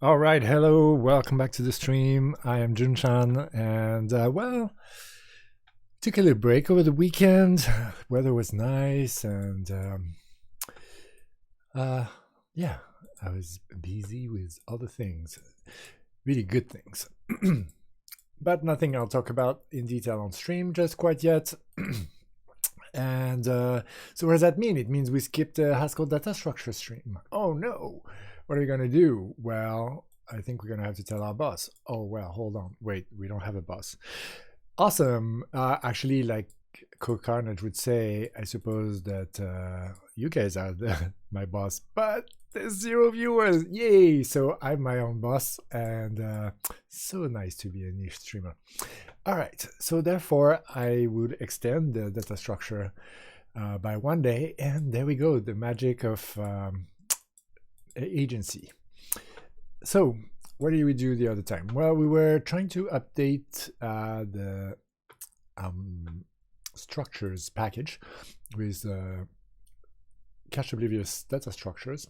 All right, hello, welcome back to the stream. I am Junchan, and took a little break over the weekend. Weather was nice, and yeah, I was busy with other things, really good things, but nothing I'll talk about in detail on stream just quite yet. And so what does that mean? It means we skipped the Haskell data structure stream. Oh no, what are we gonna do? Well, I think we're gonna have to tell our boss. Oh well, hold on, wait, we don't have a boss. Awesome. Actually, like Carnage would say, I suppose that you guys are my boss, but there's 0 viewers. Yay! So I'm my own boss, and so nice to be a niche streamer. All right, so therefore I would extend the data structure by 1 day, and there we go, the magic of agency. So what did we do the other time? Well, we were trying to update the structures package with cache oblivious data structures,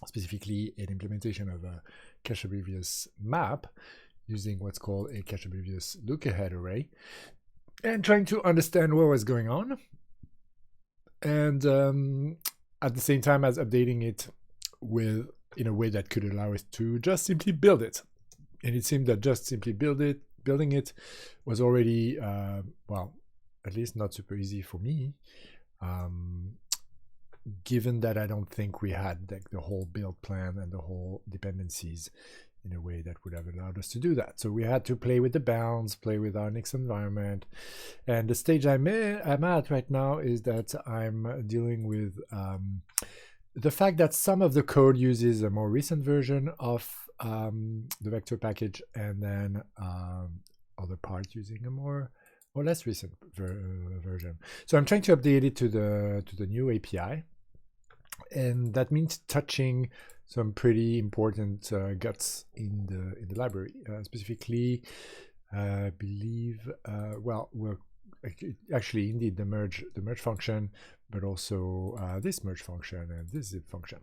specifically an implementation of a cache oblivious map using what's called a cache oblivious look ahead array, and trying to understand what was going on, and at the same time as updating it in a way that could allow us to just simply build it. And it seemed that just simply building it was already well, at least not super easy for me, given that I don't think we had like the whole build plan and the whole dependencies in a way that would have allowed us to do that. So we had to play with the bounds, play with our Nix environment. And the stage I'm at right now is that I'm dealing with the fact that some of the code uses a more recent version of the vector package, and then other parts using a more or less recent version. So I'm trying to update it to the new API, and that means touching some pretty important guts in the library. Specifically, I believe we're actually indeed the merge function, but also this merge function and this zip function,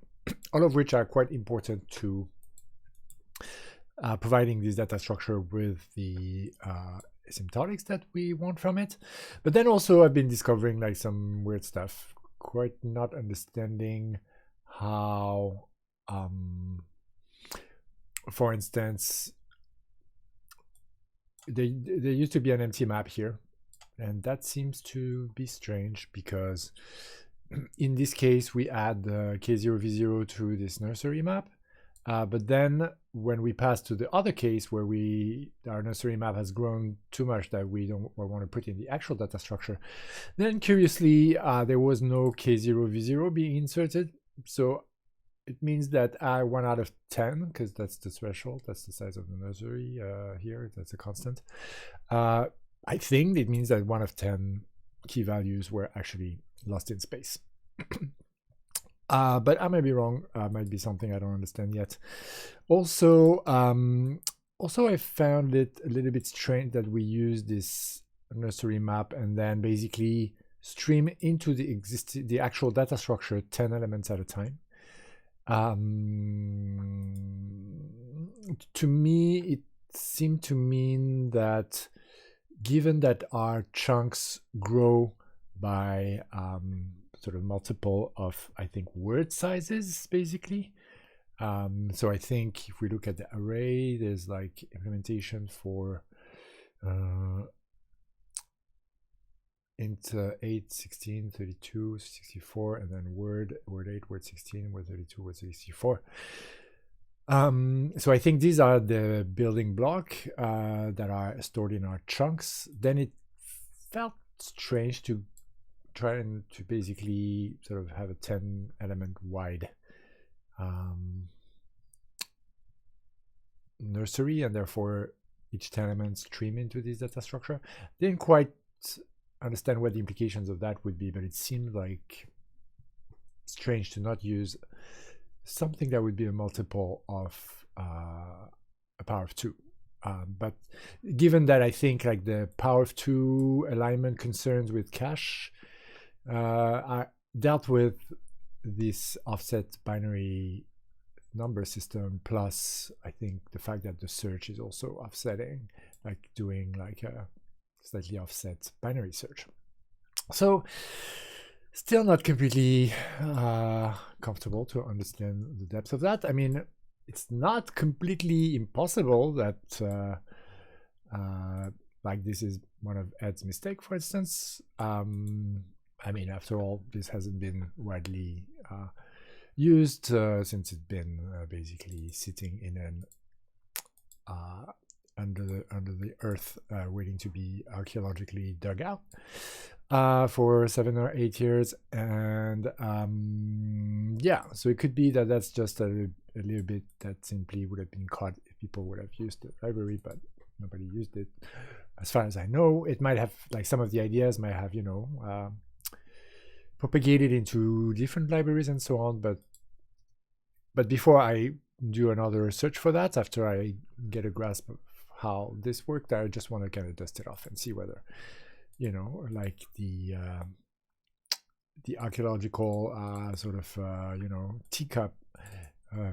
all of which are quite important to providing this data structure with the asymptotics that we want from it. But then also I've been discovering like some weird stuff, quite not understanding how for instance, there used to be an empty map here, and that seems to be strange because in this case we add the K0V0 to this nursery map, but then when we pass to the other case where our nursery map has grown too much that we don't want to put in the actual data structure, then curiously there was no K0V0 being inserted. So it means that 1 out of 10, because that's the threshold, that's the size of the nursery here, that's a constant. I think it means that 1 of 10 key values were actually lost in space. But I may be wrong. Might be something I don't understand yet. Also, I found it a little bit strange that we use this nursery map and then basically stream into the actual data structure 10 elements at a time. To me, it seemed to mean that given that our chunks grow by sort of multiple of, I think, word sizes, basically. So I think if we look at the array, there's like implementation for int 8, 16, 32, 64, and then word 8, word 16, word 32, word 64. So I think these are the building block that are stored in our chunks. Then it felt strange to try and to basically sort of have a 10 element wide nursery, and therefore each 10 elements stream into this data structure. Didn't quite understand what the implications of that would be, but it seemed like strange to not use something that would be a multiple of a power of 2. But given that I think like the power of 2 alignment concerns with cache I dealt with this offset binary number system, plus I think the fact that the search is also offsetting, like doing like a slightly offset binary search. So still not completely comfortable to understand the depth of that. I mean, it's not completely impossible that like this is one of Ed's mistake, for instance. I mean, after all, this hasn't been widely used since it's been basically sitting in an under the earth, waiting to be archaeologically dug out for 7 or 8 years. And yeah, so it could be that that's just a little bit that simply would have been caught if people would have used the library, but nobody used it. As far as I know, it might have, like, some of the ideas might have, you know, propagated into different libraries and so on, but before I do another search for that, after I get a grasp of how this worked, I just want to kind of dust it off and see whether, you know, like the archaeological sort of you know, teacup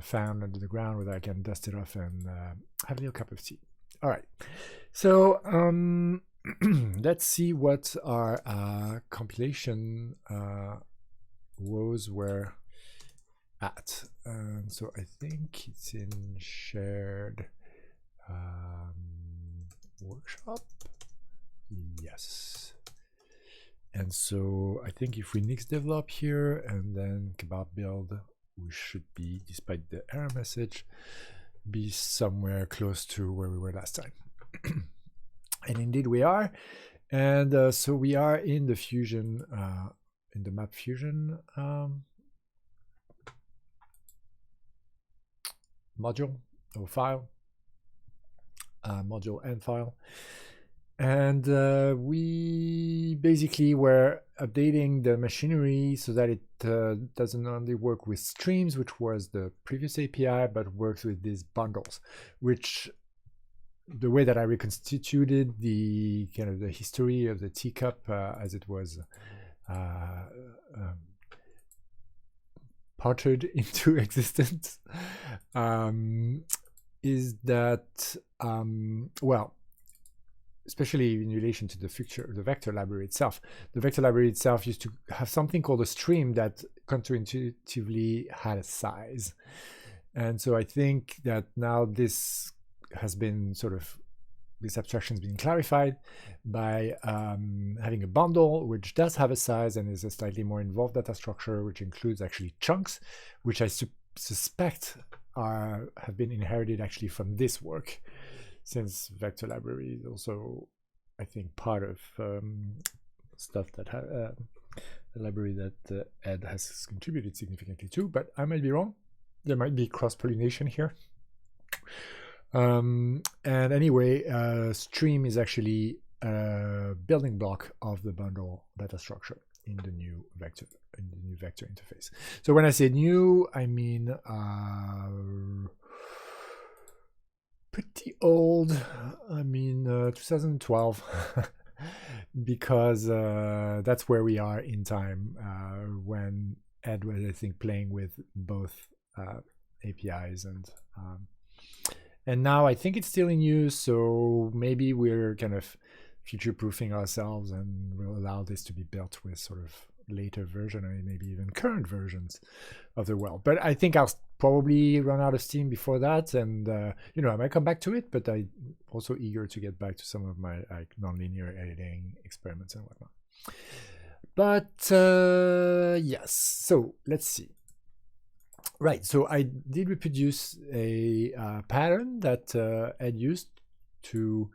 found under the ground, whether I can dust it off and have a little cup of tea. All right, so let's see what our compilation woes were at. So I think it's in shared workshop. Yes. And so I think if we nix develop here and then kebab build, we should be, despite the error message, be somewhere close to where we were last time. And indeed we are. And so we are in the Fusion, in the map Fusion module or file, module and file. And we basically were updating the machinery so that it doesn't only work with streams, which was the previous API, but works with these bundles, which the way that I reconstituted the kind of the history of the teacup as it was pottered into existence is that, well, especially in relation to the vector library itself. The vector library itself used to have something called a stream that counterintuitively had a size. And so I think that now this has been sort of, this abstraction has been clarified by having a bundle which does have a size and is a slightly more involved data structure, which includes actually chunks, which I suspect have been inherited actually from this work, since vector library is also, I think, part of stuff that a library that Ed has contributed significantly to, but I might be wrong. There might be cross-pollination here. And anyway, stream is actually a building block of the bundle data structure in the new vector interface. So when I say new, I mean pretty old. I mean 2012, because that's where we are in time when Ed was, I think, playing with both APIs, and now I think it's still in use. So maybe we're kind of future-proofing ourselves, and we'll allow this to be built with sort of later version, or maybe even current versions of the world. But I think I'll probably run out of steam before that, and you know, I might come back to it, but I'm also eager to get back to some of my like nonlinear editing experiments and whatnot. But yes, so let's see. Right, so I did reproduce a pattern that Ed used to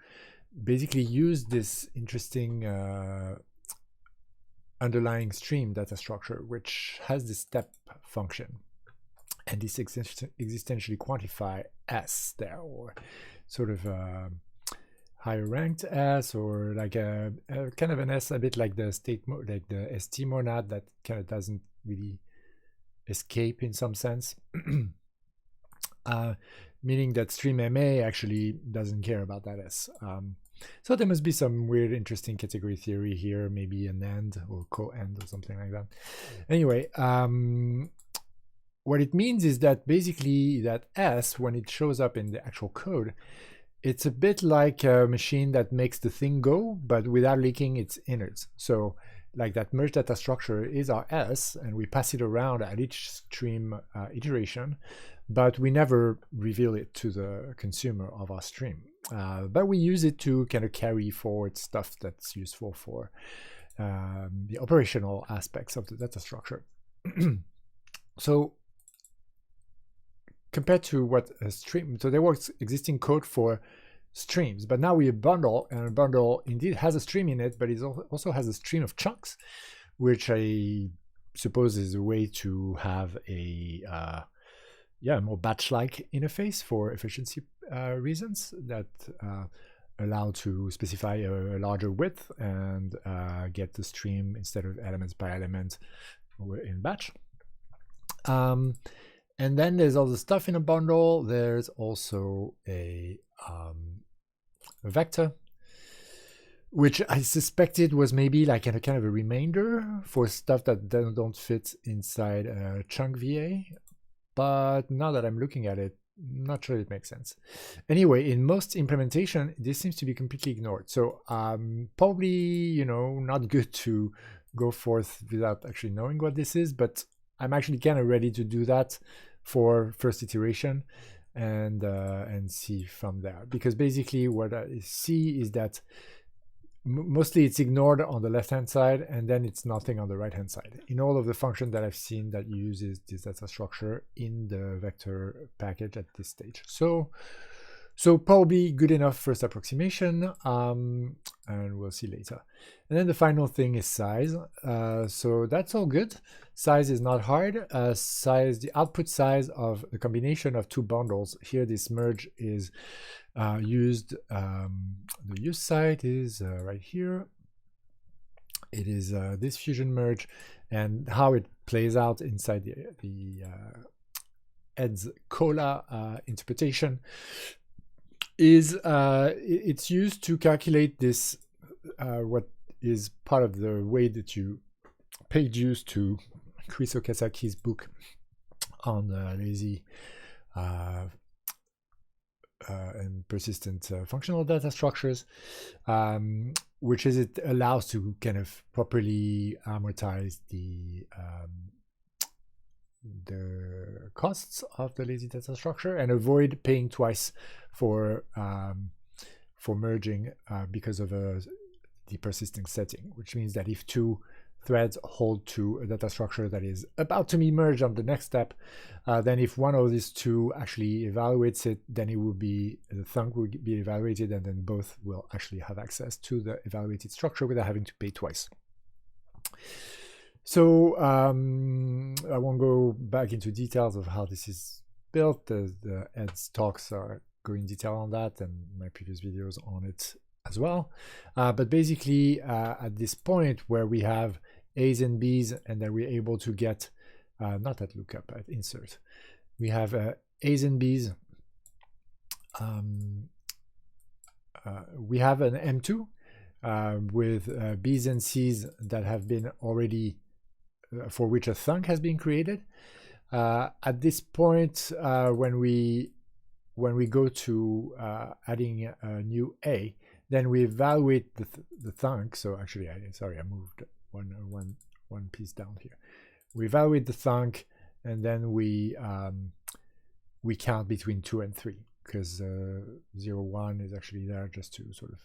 basically use this interesting underlying stream data structure, which has this step function, and this existentially quantify S there, or sort of higher ranked S, or like a kind of an S, a bit like the like the ST monad that kind of doesn't really escape in some sense, meaning that stream MA actually doesn't care about that S. So there must be some weird, interesting category theory here, maybe an AND or co-AND or something like that. Anyway, what it means is that basically that S, when it shows up in the actual code, it's a bit like a machine that makes the thing go, but without leaking its innards. So like that merge data structure is our S, and we pass it around at each stream iteration, but we never reveal it to the consumer of our stream. But we use it to kind of carry forward stuff that's useful for the operational aspects of the data structure. So compared to what a stream, so there was existing code for streams, but now we bundle, and a bundle indeed has a stream in it, but it also has a stream of chunks, which I suppose is a way to have a more batch-like interface for efficiency reasons that allow to specify a larger width and get the stream instead of elements by element in batch. And then there's all the stuff in a bundle. There's also a vector, which I suspected was maybe like a kind of a remainder for stuff that don't fit inside a chunk VA. But now that I'm looking at it, I'm not sure it makes sense. Anyway, in most implementation, this seems to be completely ignored. So probably, not good to go forth without actually knowing what this is, but I'm actually kind of ready to do that for first iteration and see from there. Because basically what I see is that mostly it's ignored on the left-hand side, and then it's nothing on the right-hand side. In all of the functions that I've seen that uses this data structure in the vector package at this stage. So probably good enough first approximation, and we'll see later. And then the final thing is size. So that's all good. Size is not hard. The output size of the combination of two bundles. Here, this merge is used. The use site is right here. It is this fusion merge, and how it plays out inside the Ed's Cola interpretation is it's used to calculate this what is part of the way that you page use to Chris Okasaki's book on lazy and persistent functional data structures, which is it allows to kind of properly amortize the costs of the lazy data structure and avoid paying twice for merging because of the persisting setting, which means that if two threads hold to a data structure that is about to be merged on the next step, then if one of these two actually evaluates it, then it will be, the thunk will be evaluated, and then both will actually have access to the evaluated structure without having to pay twice. So I won't go back into details of how this is built. The Ed's talks are go in detail on that, and my previous videos on it as well. But basically, at this point where we have A's and B's, and then we're able to get, not at lookup, at insert, we have A's and B's. We have an M2 with B's and C's that have been already, for which a thunk has been created. At this point, when we go to adding a new A, then we evaluate the thunk. So actually, I moved one piece down here. We evaluate the thunk, and then we count between 2 and 3, because 0, 1 is actually there just to sort of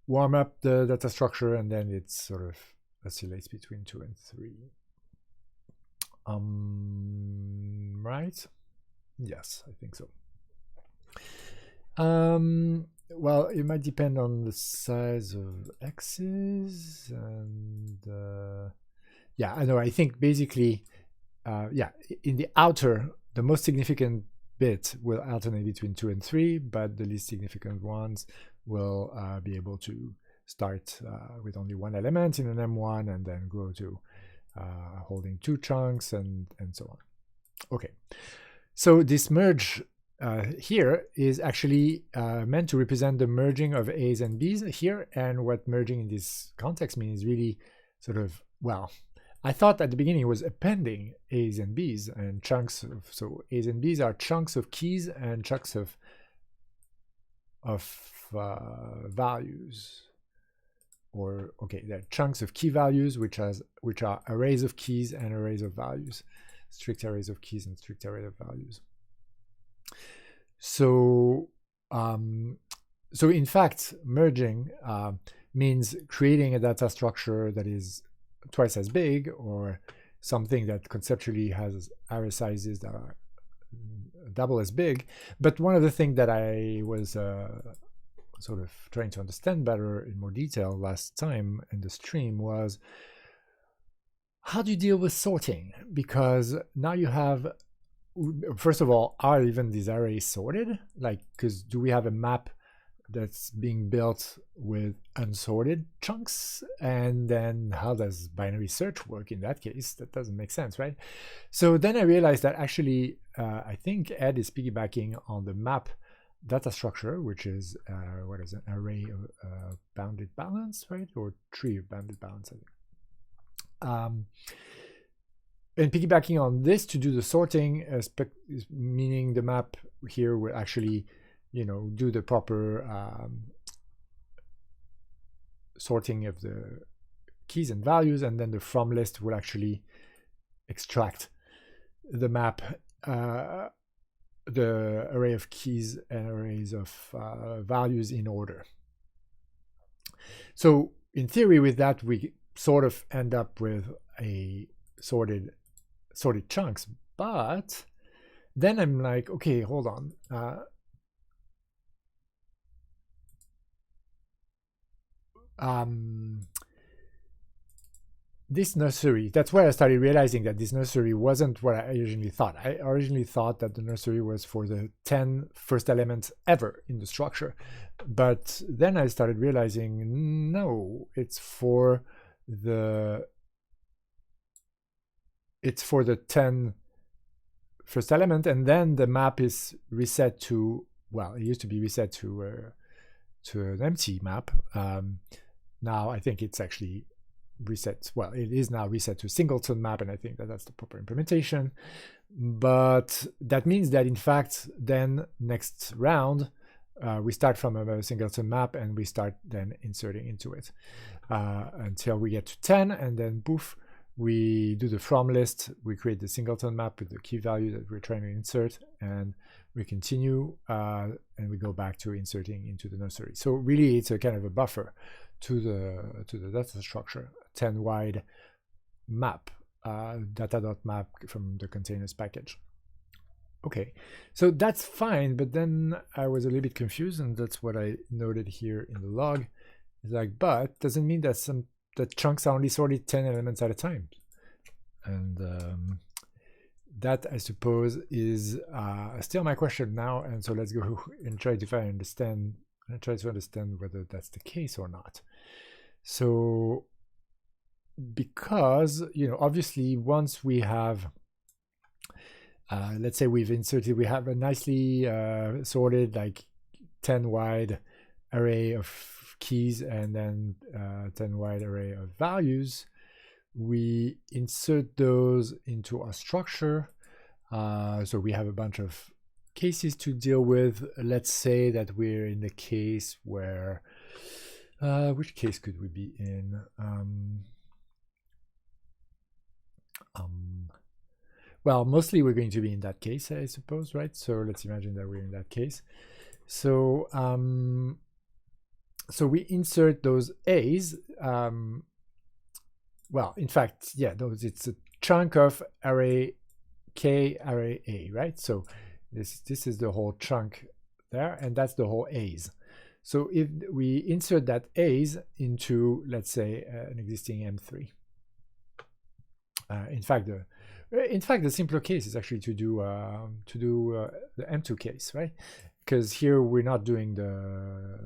warm up the data structure, and then it sort of oscillates between 2 and 3. Right? Yes, I think so. Well, it might depend on the size of x's, and yeah, I know. I think basically, yeah, in the outer, the most significant bit will alternate between 2 and 3, but the least significant ones will be able to start with only one element in an M1, and then go to holding 2 chunks, and so on. Okay, so this merge here is actually meant to represent the merging of A's and B's here, and what merging in this context means is really sort of, well, I thought at the beginning it was appending A's and B's and chunks of, so A's and B's are chunks of keys and chunks of values. Or okay, they're chunks of key values which are arrays of keys and arrays of values, strict arrays of keys and strict arrays of values. So so in fact, merging means creating a data structure that is twice as big, or something that conceptually has array sizes that are double as big. But one of the things that I was sort of trying to understand better in more detail last time in the stream was, how do you deal with sorting? Because now you have, first of all, are even these arrays sorted? Like, because do we have a map that's being built with unsorted chunks? And then how does binary search work in that case? That doesn't make sense, right? So then I realized that actually, I think Ed is piggybacking on the map data structure, which is what is an array of bounded balance, right? Or tree of bounded balance, I think. And piggybacking on this to do the sorting, meaning the map here will actually, do the proper sorting of the keys and values, and then the from list will actually extract the map, the array of keys and arrays of values in order. So in theory, with that, we sort of end up with a sorted chunks. But then I'm like, okay, hold on. This nursery, that's where I started realizing that this nursery wasn't what I originally thought. I originally thought that the nursery was for the 10 first elements ever in the structure. But then I started realizing, no, it's for the 10 first element, and then the map is reset to, well, it used to be reset to an empty map. Now I think it's actually reset, well, it is now reset to a singleton map, and I think that that's the proper implementation. But that means that in fact, then next round, we start from a singleton map and we start then inserting into it until we get to 10, and then poof, we do the from list, we create the singleton map with the key value that we're trying to insert, and we continue and we go back to inserting into the nursery. So really it's a kind of a buffer to the data structure, 10 wide map, data.map from the containers package. Okay, so that's fine, but then I was a little bit confused, and that's what I noted here in the log. It's like, but doesn't mean that the chunks are only sorted 10 elements at a time. And that, I suppose, is still my question now. And so let's go and try to understand whether that's the case or not. So, because, obviously once we have, let's say we have a nicely sorted, like 10 wide array of keys and then 10 wide array of values, we insert those into our structure. So we have a bunch of cases to deal with. Let's say that we're in the case where, which case could we be in? Well, mostly we're going to be in that case, I suppose, right? So let's imagine that we're in that case. So so we insert those A's. Well, in fact, yeah, it's a chunk of array K, array A, right? So this is the whole chunk there, and that's the whole A's. So if we insert that A's into, let's say, an existing M3. In fact, the simpler case is actually to do the M2 case, right? Because here we're not doing the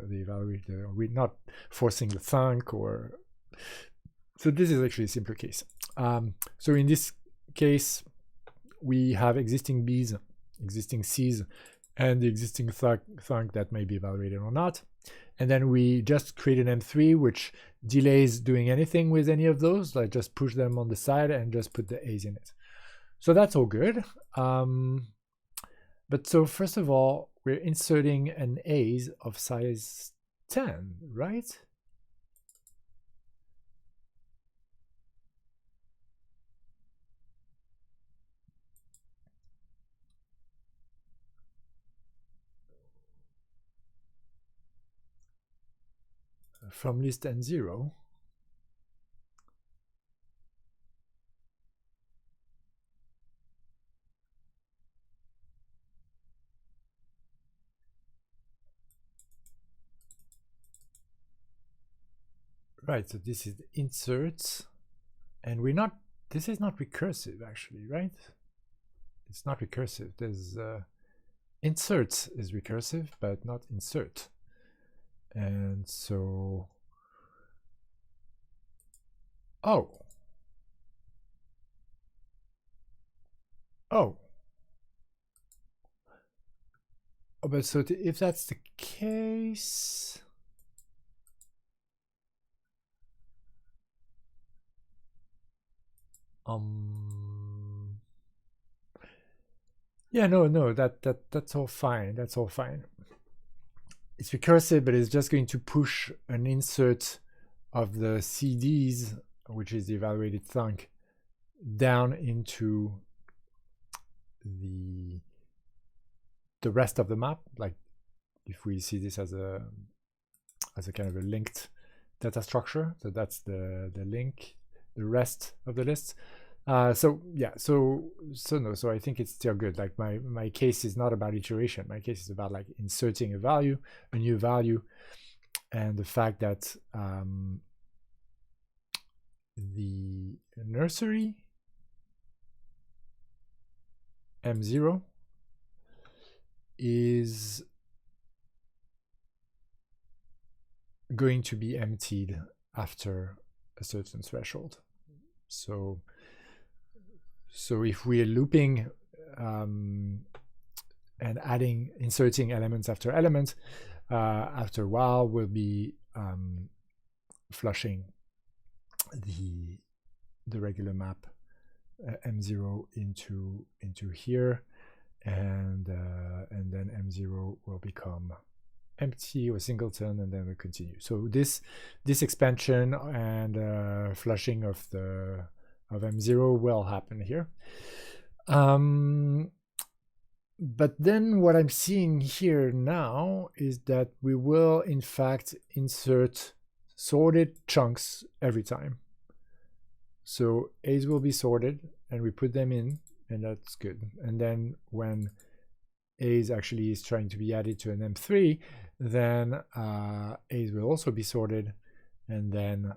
evaluate, we're not forcing the thunk, or so this is actually a simpler case. So in this case, we have existing B's, existing C's, and the existing thunk that may be evaluated or not. And then we just create an M3 which delays doing anything with any of those, like just push them on the side and just put the A's in it. So that's all good. But so first of all, we're inserting an A's of size 10, right? From list N0. Right, so this is inserts, and we're not, this is not recursive actually, right? It's not recursive. There's inserts is recursive, but not insert. And so, oh, but so if that's the case, yeah, no, that's all fine. That's all fine. It's recursive, but it's just going to push an insert of the CDs, which is the evaluated thunk, down into the rest of the map. Like if we see this as a kind of a linked data structure, so that's the link, the rest of the list. So yeah, so no, so I think it's still good. Like my case is not about iteration. My case is about like inserting a new value, and the fact that the nursery M0 is going to be emptied after a certain threshold. So if we are looping and inserting elements after element, after a while we'll be flushing the regular map M0 into here, and then M0 will become empty or singleton, and then we continue. So this expansion and flushing of M0 will happen here. But then what I'm seeing here now is that we will in fact insert sorted chunks every time. So A's will be sorted and we put them in, and that's good. And then when A's actually is trying to be added to an M3, then A's will also be sorted, and then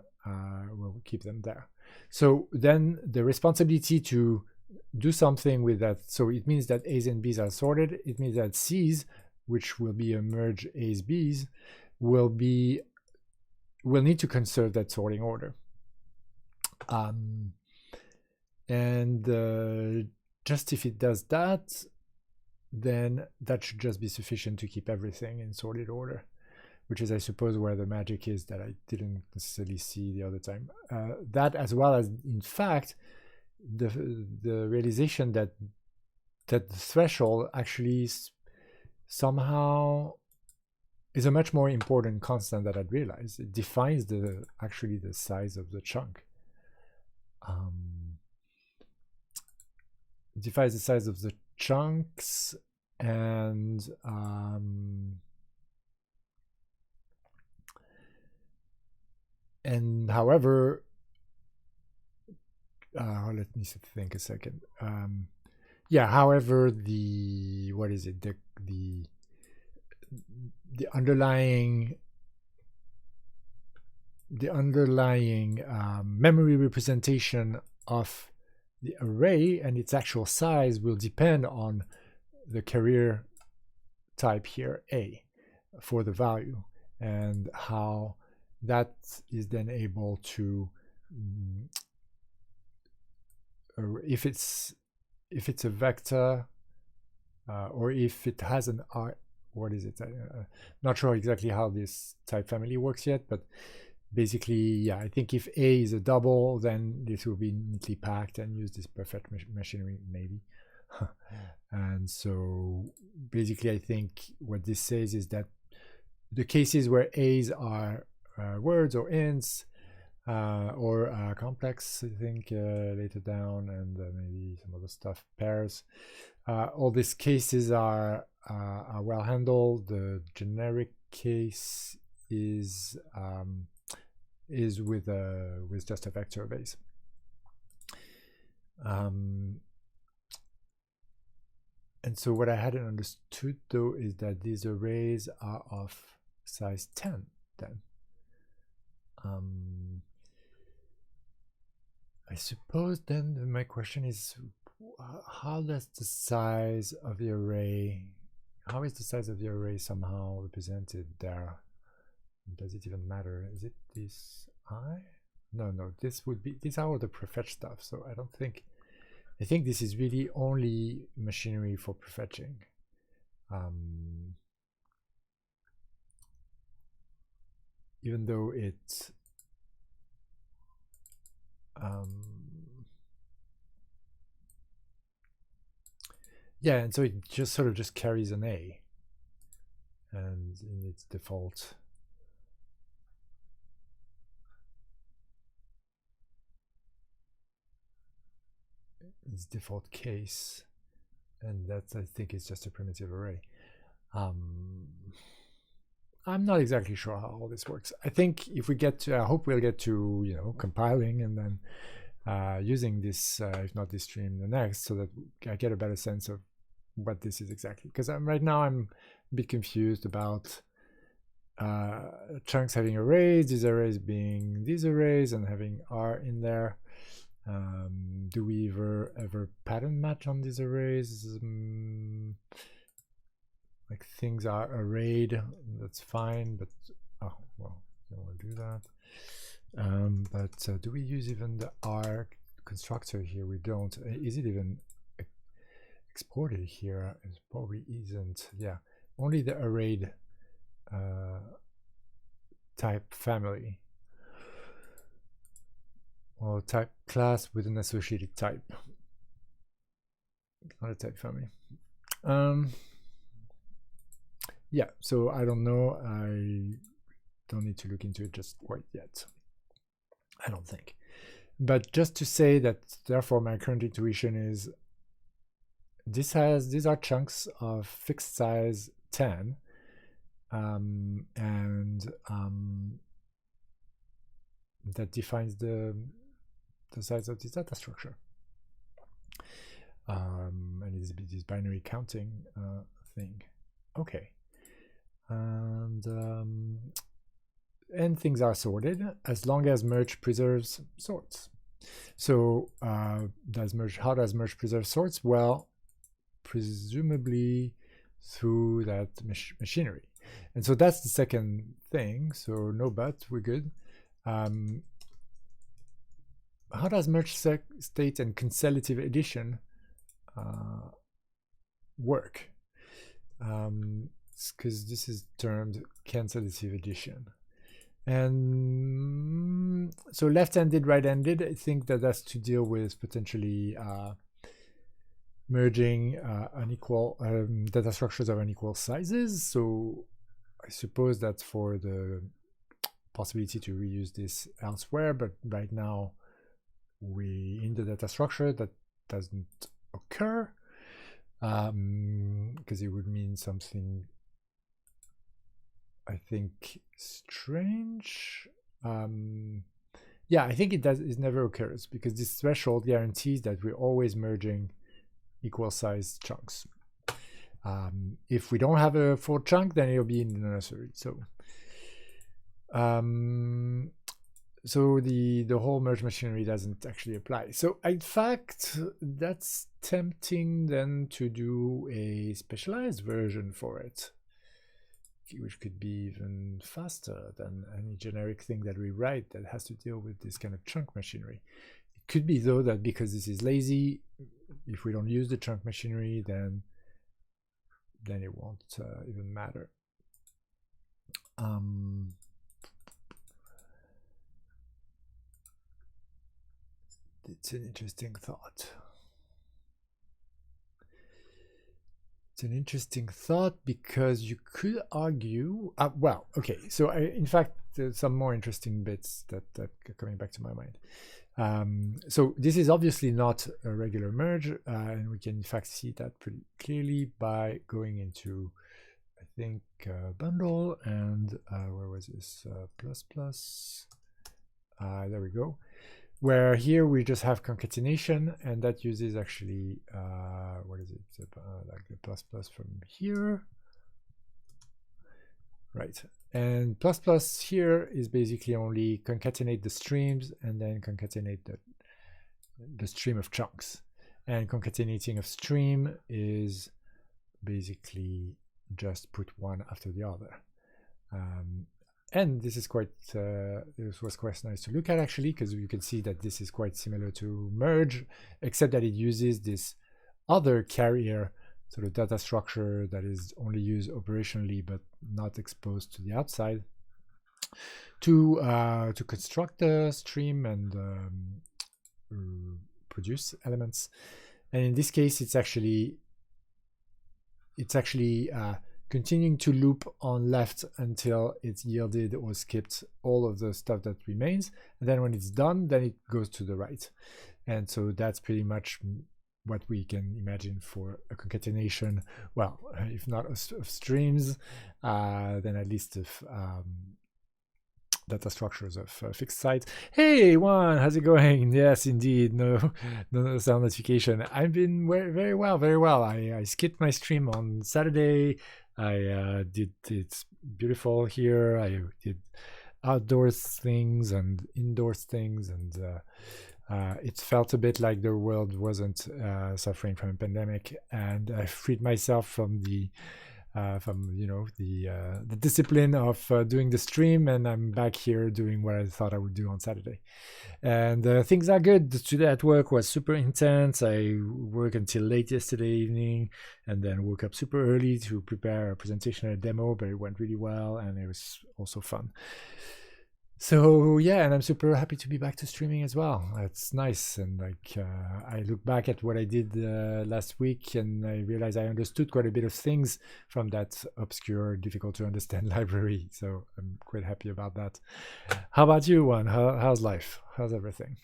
we'll keep them there. So then the responsibility to do something with that, so it means that A's and B's are sorted. It means that C's, which will be a merge A's B's, will need to conserve that sorting order. Just if it does that, then that should just be sufficient to keep everything in sorted order, which is, I suppose, where the magic is that I didn't necessarily see the other time. That, as well as, in fact, the realization that the threshold actually somehow is a much more important constant than I'd realized. It defines actually the size of the chunk. It defines the size of the chunks, and however, let me think a second. Yeah, however, the underlying memory representation of the array and its actual size will depend on the carrier type here, A, for the value, and how that is then able to, if it's a vector, or if it has an R. What is it? Not sure exactly how this type family works yet, but basically, yeah, I think if A is a double, then this will be neatly packed and use this perfect machinery, maybe. And so basically, I think what this says is that the cases where A's are words or ints, or complex, I think, later down, and maybe some other stuff, pairs. All these cases are well handled. The generic case is with just a vector base. And so what I hadn't understood though is that these arrays are of size 10 then. I suppose then my question is, how does the size of the array, how is the size of the array somehow represented there? Does it even matter? Is it this I? No, this would be, these are all the prefetch stuff, so I don't think, I think this is really only machinery for prefetching. Even though it yeah, and so it just sort of just carries an A, and in its default case, and that I think is just a primitive array. I'm not exactly sure how all this works. I think if we get to, I hope we'll get to, you know, compiling and then using this, if not this stream, the next, so that I get a better sense of what this is exactly. Because right now I'm a bit confused about chunks having arrays, these arrays being these arrays and having R in there. Do we ever pattern match on these arrays? Like things are arrayed, that's fine, but oh well, don't want to do that. But do we use even the R constructor here? We don't. Is it even exported here? It probably isn't. Yeah, only the arrayed type family, or type class with an associated type, not a type family. Yeah, so I don't know. I don't need to look into it just quite yet, I don't think. But just to say that, therefore, my current intuition is these are chunks of fixed size 10, and that defines the size of this data structure. And it's this binary counting thing. Okay. And things are sorted as long as merge preserves sorts. So how does merge preserve sorts? Well, presumably through that machinery. And so that's the second thing. So no but, we're good. How does merge state and consecutive addition work? Because this is termed consecutive addition. And so left-handed, right-handed, I think that has to deal with potentially merging unequal data structures of unequal sizes. So I suppose that's for the possibility to reuse this elsewhere, but right now in the data structure that doesn't occur, because it would mean something, I think, strange. Yeah, I think it never occurs, because this threshold guarantees that we're always merging equal sized chunks. If we don't have a full chunk, then it'll be in the nursery. So so the whole merge machinery doesn't actually apply. So in fact, that's tempting then to do a specialized version for it, which could be even faster than any generic thing that we write that has to deal with this kind of chunk machinery. It could be, though, that because this is lazy, if we don't use the chunk machinery, then then it won't even matter. It's an interesting thought. It's an interesting thought because you could argue, well, okay, so in fact, there's some more interesting bits that are coming back to my mind. So this is obviously not a regular merge, and we can in fact see that pretty clearly by going into, I think, bundle, and where was this, plus, there we go. Where here we just have concatenation, and that uses actually, what is it, like the plus plus from here, right? And plus plus here is basically only concatenate the streams and then concatenate the stream of chunks. And concatenating of stream is basically just put one after the other. And this is quite, this was quite nice to look at actually, because you can see that this is quite similar to merge, except that it uses this other carrier sort of data structure that is only used operationally but not exposed to the outside to construct the stream and produce elements. And in this case, it's actually continuing to loop on left until it's yielded or skipped all of the stuff that remains. And then when it's done, then it goes to the right. And so that's pretty much what we can imagine for a concatenation. Well, if not of streams, then at least of data structures of fixed sites. Hey, Juan, how's it going? Yes, indeed. No sound notification. I've been very well. I skipped my stream on Saturday. It's beautiful here. I did outdoors things and indoors things, and it felt a bit like the world wasn't suffering from a pandemic, and I freed myself from the discipline of doing the stream, and I'm back here doing what I thought I would do on Saturday. And things are good. Today at work was super intense. I worked until late yesterday evening, and then woke up super early to prepare a presentation and a demo, but it went really well, and it was also fun. So yeah, and I'm super happy to be back to streaming as well. It's nice, and like I look back at what I did last week, and I realized I understood quite a bit of things from that obscure, difficult to understand library. So I'm quite happy about that. How about you, Juan? How's life? How's everything?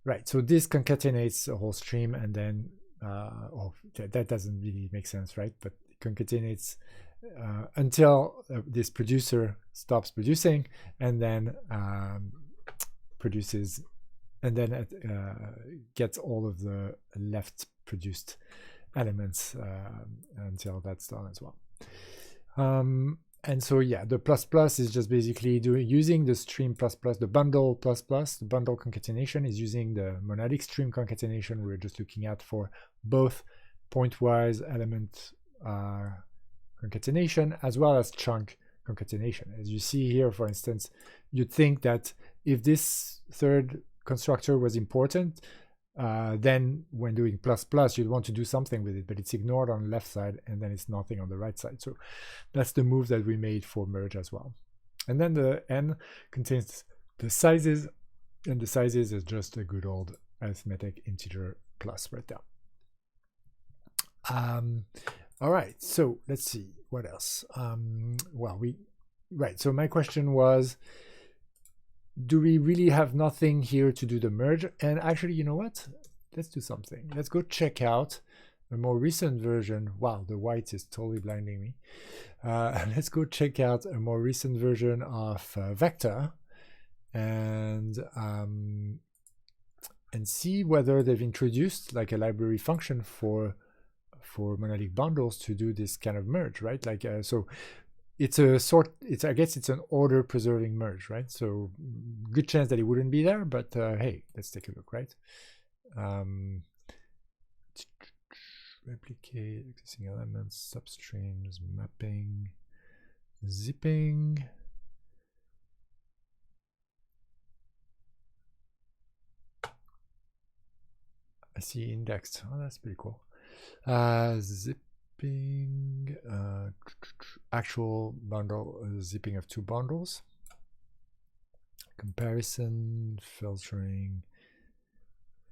Right. So this concatenates a whole stream, and then that doesn't really make sense, right? But it concatenates until this producer stops producing, and then produces, and then gets all of the left produced elements until that's done as well. And so yeah, the plus plus is just basically using the stream plus plus, the bundle plus plus. The bundle concatenation is using the monadic stream concatenation we're just looking at for both pointwise element concatenation as well as chunk concatenation. As you see here, for instance, you'd think that if this third constructor was important, then when doing plus plus, you'd want to do something with it, but it's ignored on the left side, and then it's nothing on the right side. So that's the move that we made for merge as well. And then the n contains the sizes, and the sizes is just a good old arithmetic integer plus right there. All right, so let's see what else. So my question was, do we really have nothing here to do the merge? And actually, you know what? Let's do something. Let's go check out a more recent version. Wow, the white is totally blinding me. Let's go check out a more recent version of Vector and see whether they've introduced like a library function for monadic bundles to do this kind of merge, right? Like so it's I guess it's an order preserving merge, right? So good chance that it wouldn't be there, but hey, let's take a look, right? Replicate existing elements, substreams, mapping, zipping. I see indexed. Oh, that's pretty cool. Zipping, actual bundle, zipping of 2 bundles. Comparison, filtering,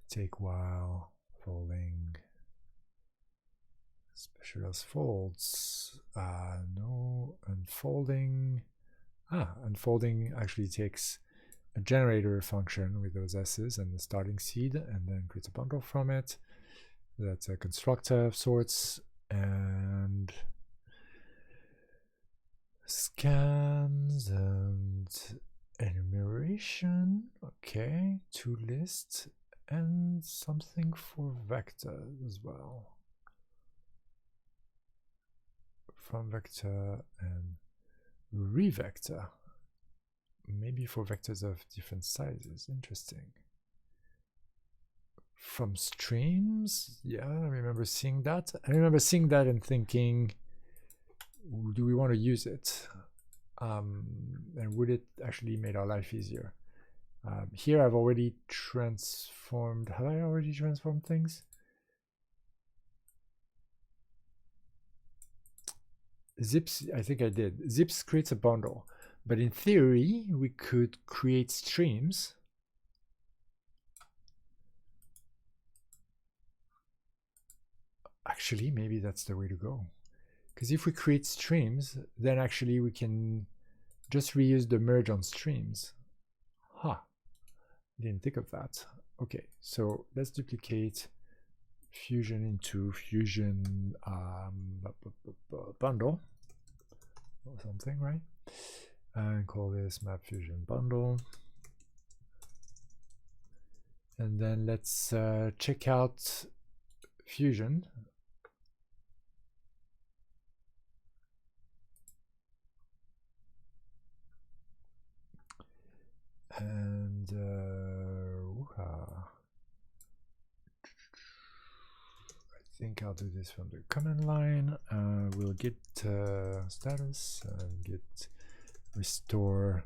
take while, folding, special as folds, no, unfolding. Unfolding actually takes a generator function with those S's and the starting seed and then creates a bundle from it. That's a constructor of sorts. And scans and enumeration, okay, to list, and something for vector as well. From vector and revector, maybe for vectors of different sizes. Interesting. From streams, yeah, I remember seeing that. I remember seeing that and thinking, do we want to use it? And would it actually make our life easier? Here I've already transformed. Have I already transformed things? Zips, I think I did. Zips creates a bundle, but in theory we could create streams. Actually, maybe that's the way to go. Because if we create streams, then actually we can just reuse the merge on streams. Didn't think of that. Okay, so let's duplicate fusion into fusion bundle or something, right? And call this map fusion bundle. And then let's check out fusion. And I think I'll do this from the command line. We'll get status and get restore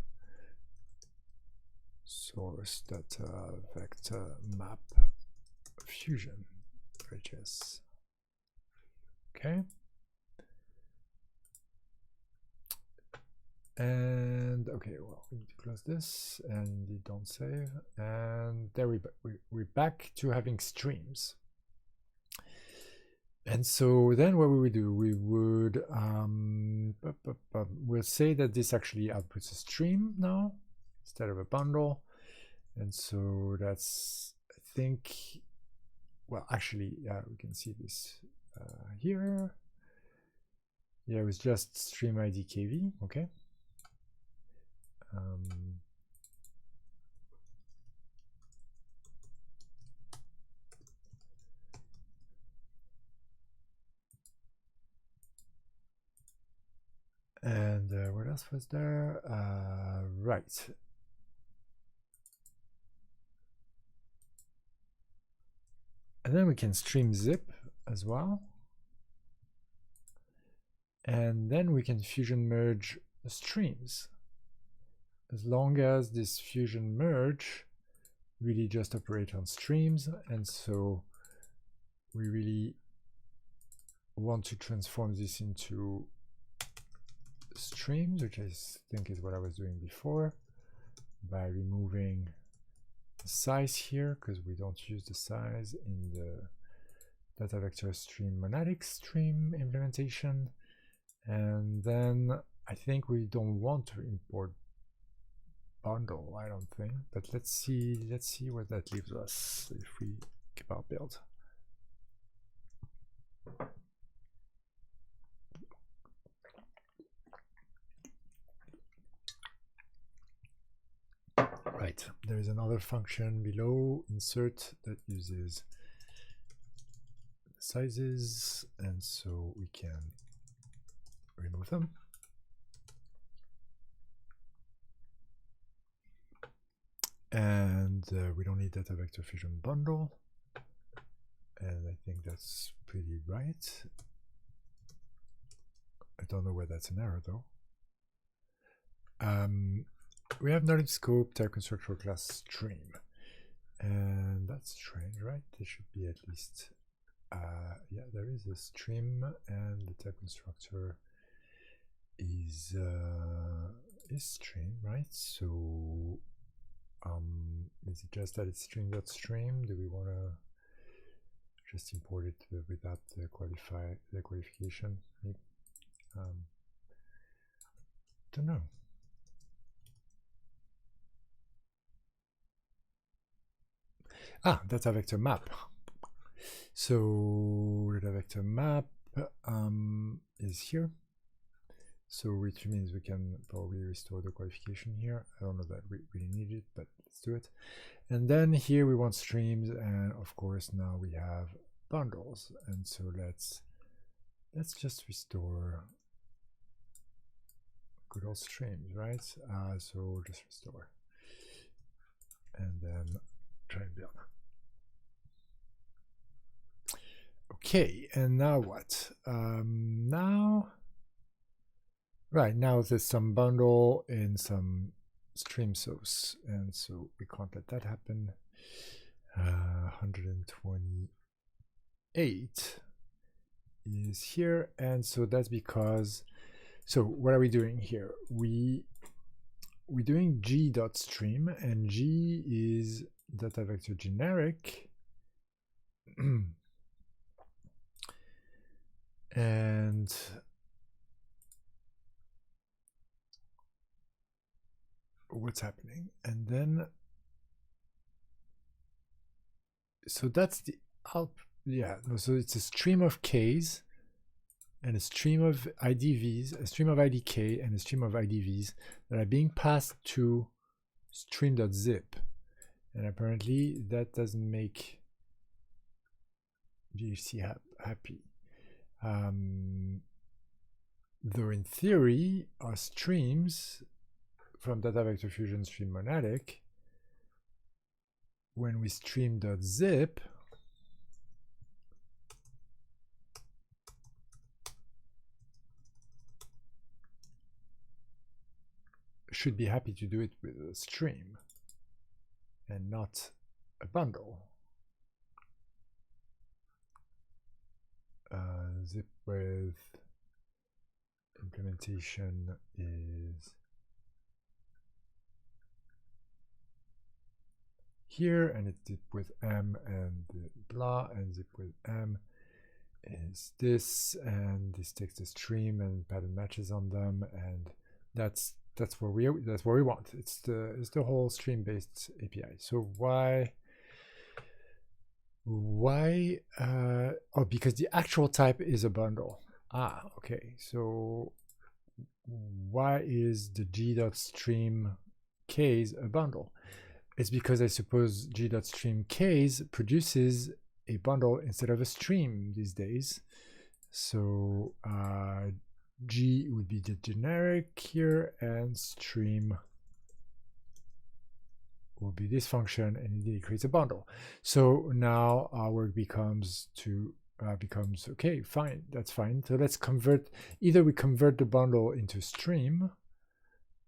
source data vector map fusion HS. Okay. And okay, well, we need to close this and indeed don't save. And there we're back to having streams. And so then what we would do, we would we'll say that this actually outputs a stream now instead of a bundle. And so that's, I think, well, actually, we can see this here. Yeah, it was just stream ID KV, okay. And what else was there? Right. And then we can stream zip as well. And then we can fusion merge the streams. As long as this fusion merge really just operate on streams, and so we really want to transform this into streams, which I think is what I was doing before, by removing the size here, because we don't use the size in the data vector stream monadic stream implementation. And then I think we don't want to import bundle, I don't think, but let's see what that leaves us if we keep our build. Right, there is another function below, insert, that uses sizes, and so we can remove them. And we don't need data vector fusion bundle, and I think that's pretty right. I don't know where that's an error though. We have knowledge scope type constructor class stream, and that's strange, right? There should be at least yeah, there is a stream, and the type constructor is stream, right? So is it just that it's stream.stream? Do we want to just import it without the qualification? Maybe. Don't know. Data vector map. So data vector map is here. So which means we can probably restore the qualification here. I don't know that we really need it, but let's do it. And then here we want streams, and of course now we have bundles. And so let's just restore good old streams, right? So just restore, and then try and build. Okay, and now what? Now there's some bundle and some stream source, and so we can't let that happen. 128 is here, and so that's because, so what are we doing here? We're doing g.stream, and g is data vector generic. And what's happening? And then, so that's the so it's a stream of Ks and a stream of IDVs, a stream of IDK and a stream of IDVs that are being passed to stream.zip. And apparently that doesn't make GHC happy. Though in theory, our streams from Data Vector Fusion Stream Monadic, when we stream.zip, should be happy to do it with a stream and not a bundle. Zip with implementation is here, and it's zip with M and blah, and zip with M is this, and this takes the stream and pattern matches on them, and that's what we want. It's the whole stream based API. So why because the actual type is a bundle. Okay, so why is the g.stream case a bundle? It's because I suppose g.stream case produces a bundle instead of a stream these days. So g would be the generic here, and stream will be this function, and indeed it creates a bundle. So now our work becomes okay, fine, that's fine. So let's convert, either we convert the bundle into stream,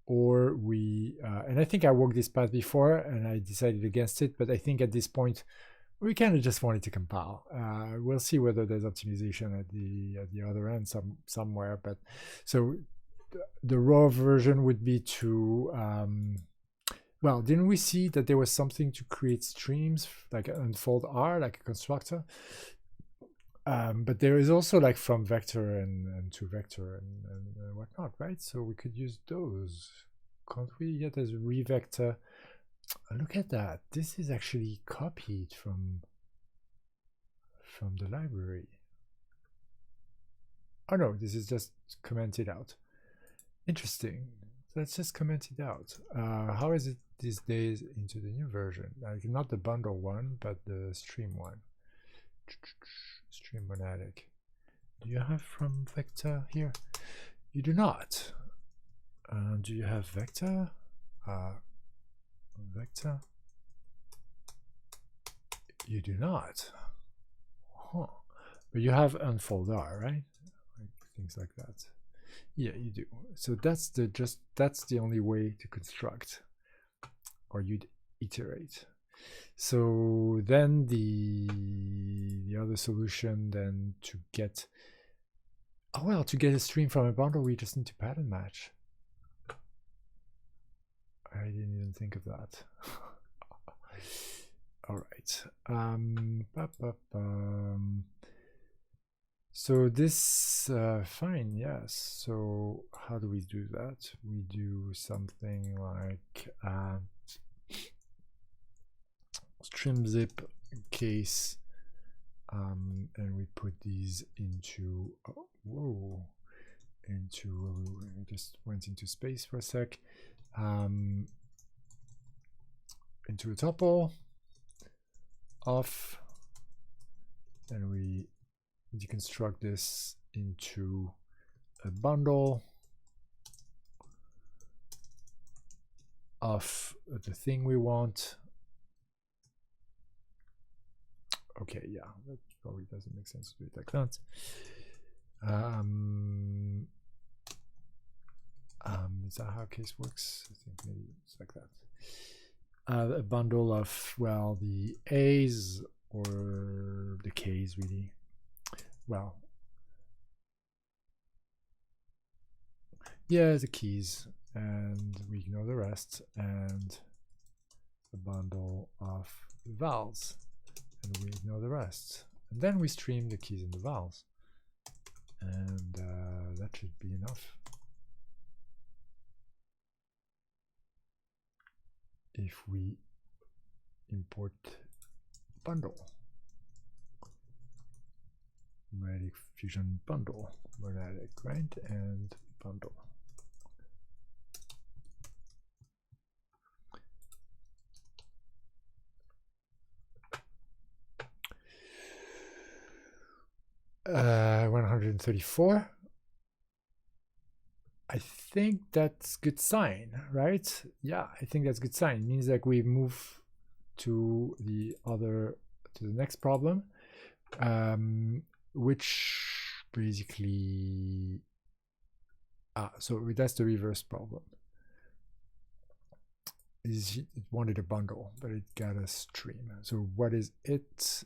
or we and I think I worked this path before and I decided against it, but I think at this point we kind of just wanted to compile. We'll see whether there's optimization at the other end somewhere. But so the raw version would be to well, didn't we see that there was something to create streams, like an unfold R, like a constructor? But there is also like from vector and to vector and whatnot, right? So we could use those. Can't we get as revector? Look at that. This is actually copied from the library. Oh no, this is just commented out. Interesting. Let's just comment it out. How is it these days into the new version? Like not the bundle one, but the stream one. Stream monadic. Do you have from vector here? You do not. Do you have vector? Vector? You do not. Huh. But you have unfold R, right? Like things like that. Yeah, you do. So that's the only way to construct, or you'd iterate. So then the other solution then to get, oh well, to get a stream from a bundle, we just need to pattern match. I didn't even think of that. All right. So this, fine, yes. So how do we do that? We do something like stream zip case, and we put these into, we just went into space for a sec, into a tuple of, and we deconstruct this into a bundle of the thing we want. Okay, yeah, that probably doesn't make sense to do it like that. Is that how case works? I think maybe it's like that. A bundle of, well, the A's or the K's, really. Well, yeah, the keys, and we ignore the rest, and a bundle of vowels, and we ignore the rest. And then we stream the keys and the vowels, and that should be enough. If we import bundle, monadic fusion bundle, monadic, right, and bundle. Uh, 134. I think that's good sign, right? Yeah, I think that's good sign. It means that we move to the next problem, which basically, so that's the reverse problem. It wanted a bundle, but it got a stream. So what is it?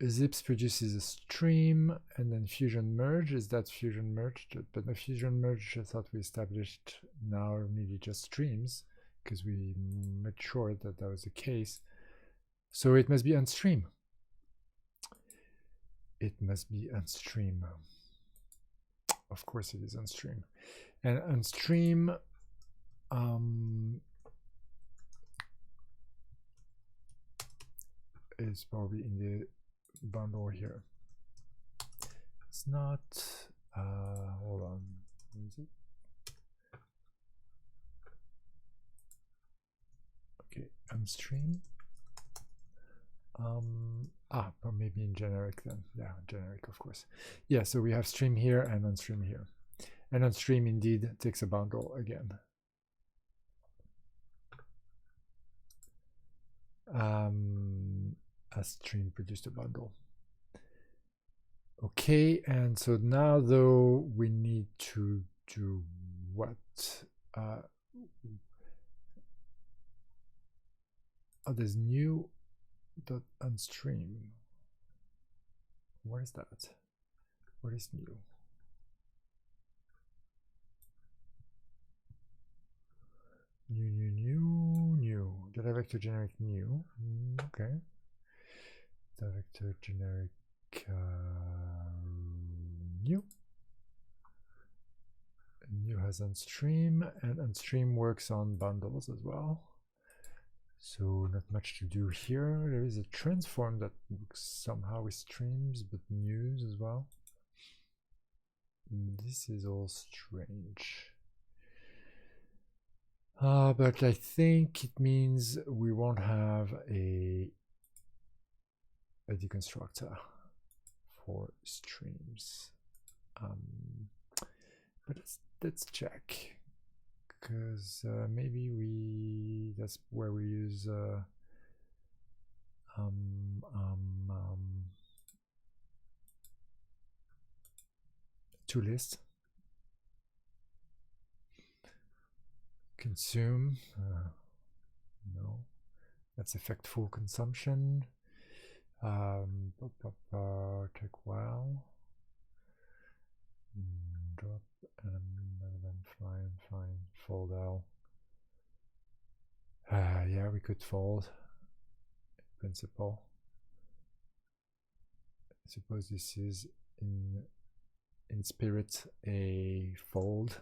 Zips produces a stream, and then fusion merge. Is that fusion merged? But the fusion merge, I thought we established now needed just streams, because we made sure that that was the case. So it must be unstream. It must be unstream. Of course it is unstream. And unstream, is probably in the bundle here. It's not, hold on, what is it? Okay, unstream. But maybe in generic then. Yeah, generic, of course. Yeah, so we have stream here and unstream here. And unstream indeed takes a bundle again. A stream produced a bundle. Okay, and so now though we need to do what? There's new dot unstream. What is that? What is new? New. Data vector generic new. Okay. Data vector generic new. New has unstream, and unstream works on bundles as well. So not much to do here. There is a transform that works somehow with streams, but news as well. This is all strange. But I think it means we won't have a deconstructor for streams. But let's check, because maybe that's where we use to list. Consume, no, that's effectful consumption. Take while, drop, fine, fold out. Yeah, we could fold in principle. I suppose this is in spirit a fold.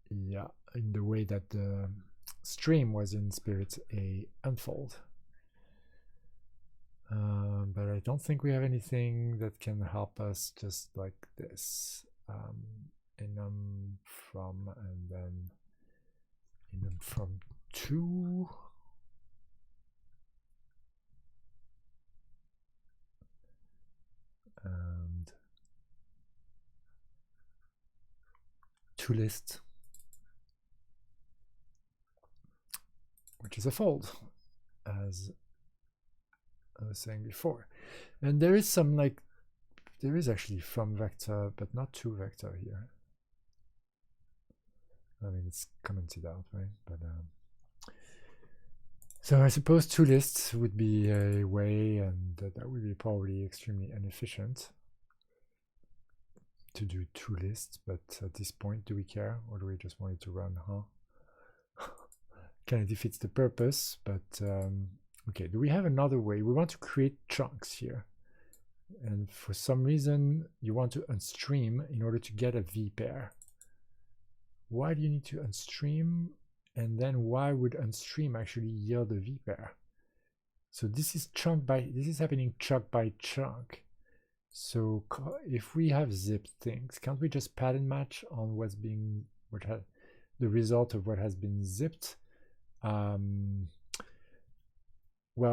Yeah, in the way that the stream was in spirit a unfold. But I don't think we have anything that can help us just like this. Enum from, and then enum from 2. And to list, which is a fold, as I was saying before. And there is some like, there is actually from vector, but not to vector here. I mean, it's commented out, right? But so I suppose two lists would be a way, and that would be probably extremely inefficient to do two lists. But at this point, do we care, or do we just want it to run? Kind of defeats the purpose. But okay, do we have another way? We want to create chunks here, and for some reason you want to unstream in order to get a V pair. Why do you need to unstream? And then why would unstream actually yield a V pair? So this is happening chunk by chunk. So if we have zipped things, can't we just pattern match on the result of what has been zipped? Well,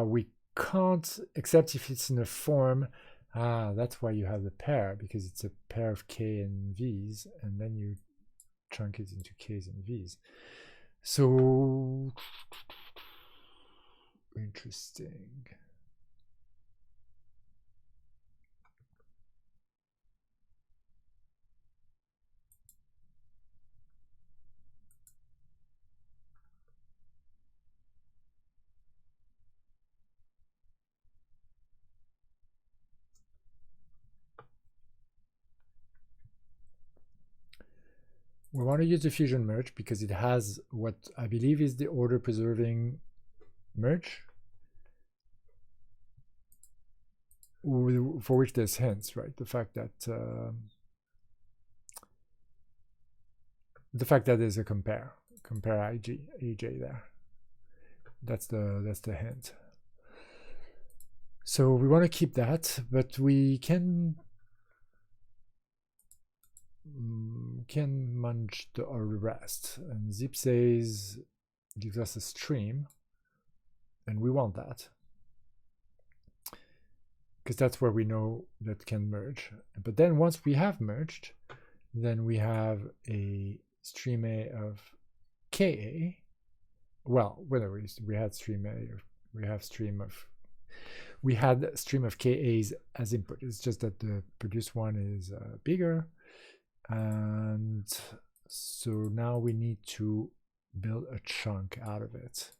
we can't, except if it's in a form. That's why you have the pair, because it's a pair of K and V's, and then you chunk it into K's and V's. So interesting. We want to use the fusion merge because it has what I believe is the order preserving merge, for which there's hints, right? The fact that there's a compare AJ there. That's the hint. So we want to keep that, but we can munch the rest, and zip says gives us a stream, and we want that because that's where we know that can merge. But then once we have merged, then we have a stream A of KA. Well, whether we had stream A, or we had stream of KAs as input. It's just that the produced one is bigger. And so now we need to build a chunk out of it.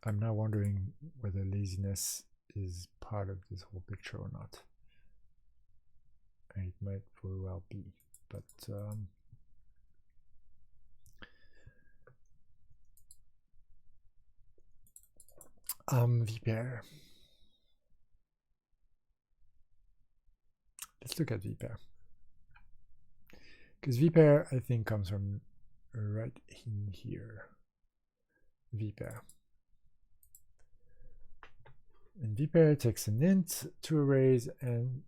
I'm now wondering whether laziness is part of this whole picture or not. And it might very well be, but V pair. Let's look at V pair, because V pair I think comes from right in here. V pair, and V pair takes an int, two arrays, and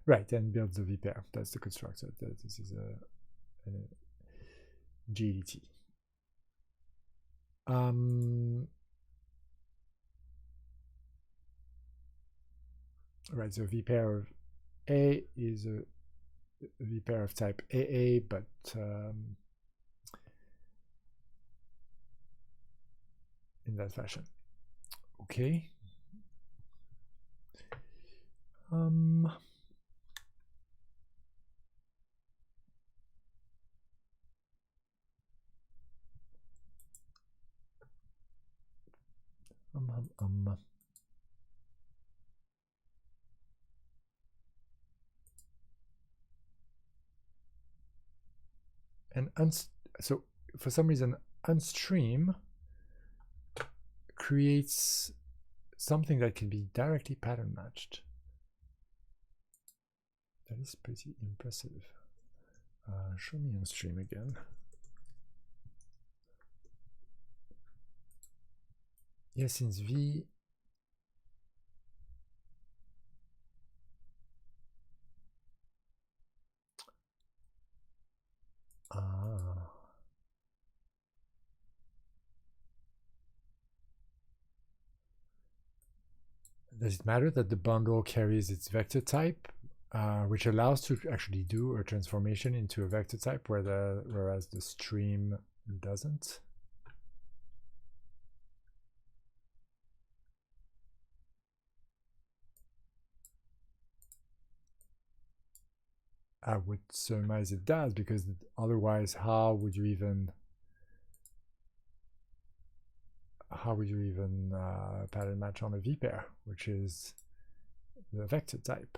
right, and builds the V pair. That's the constructor. This is a GDT. Right, so V pair of A is a vpair of type AA, but in that fashion. Okay. And so for some reason, unstream creates something that can be directly pattern matched. That is pretty impressive. Show me unstream again. Yeah, since V does it matter that the bundle carries its vector type, which allows to actually do a transformation into a vector type, whereas the stream doesn't? I would surmise it does, because otherwise how would you even pattern match on a v-pair, which is the vector type,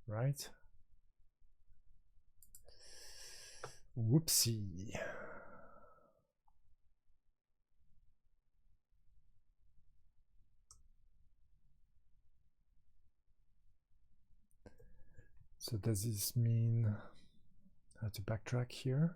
right? Whoopsie. So does this mean I have to backtrack here?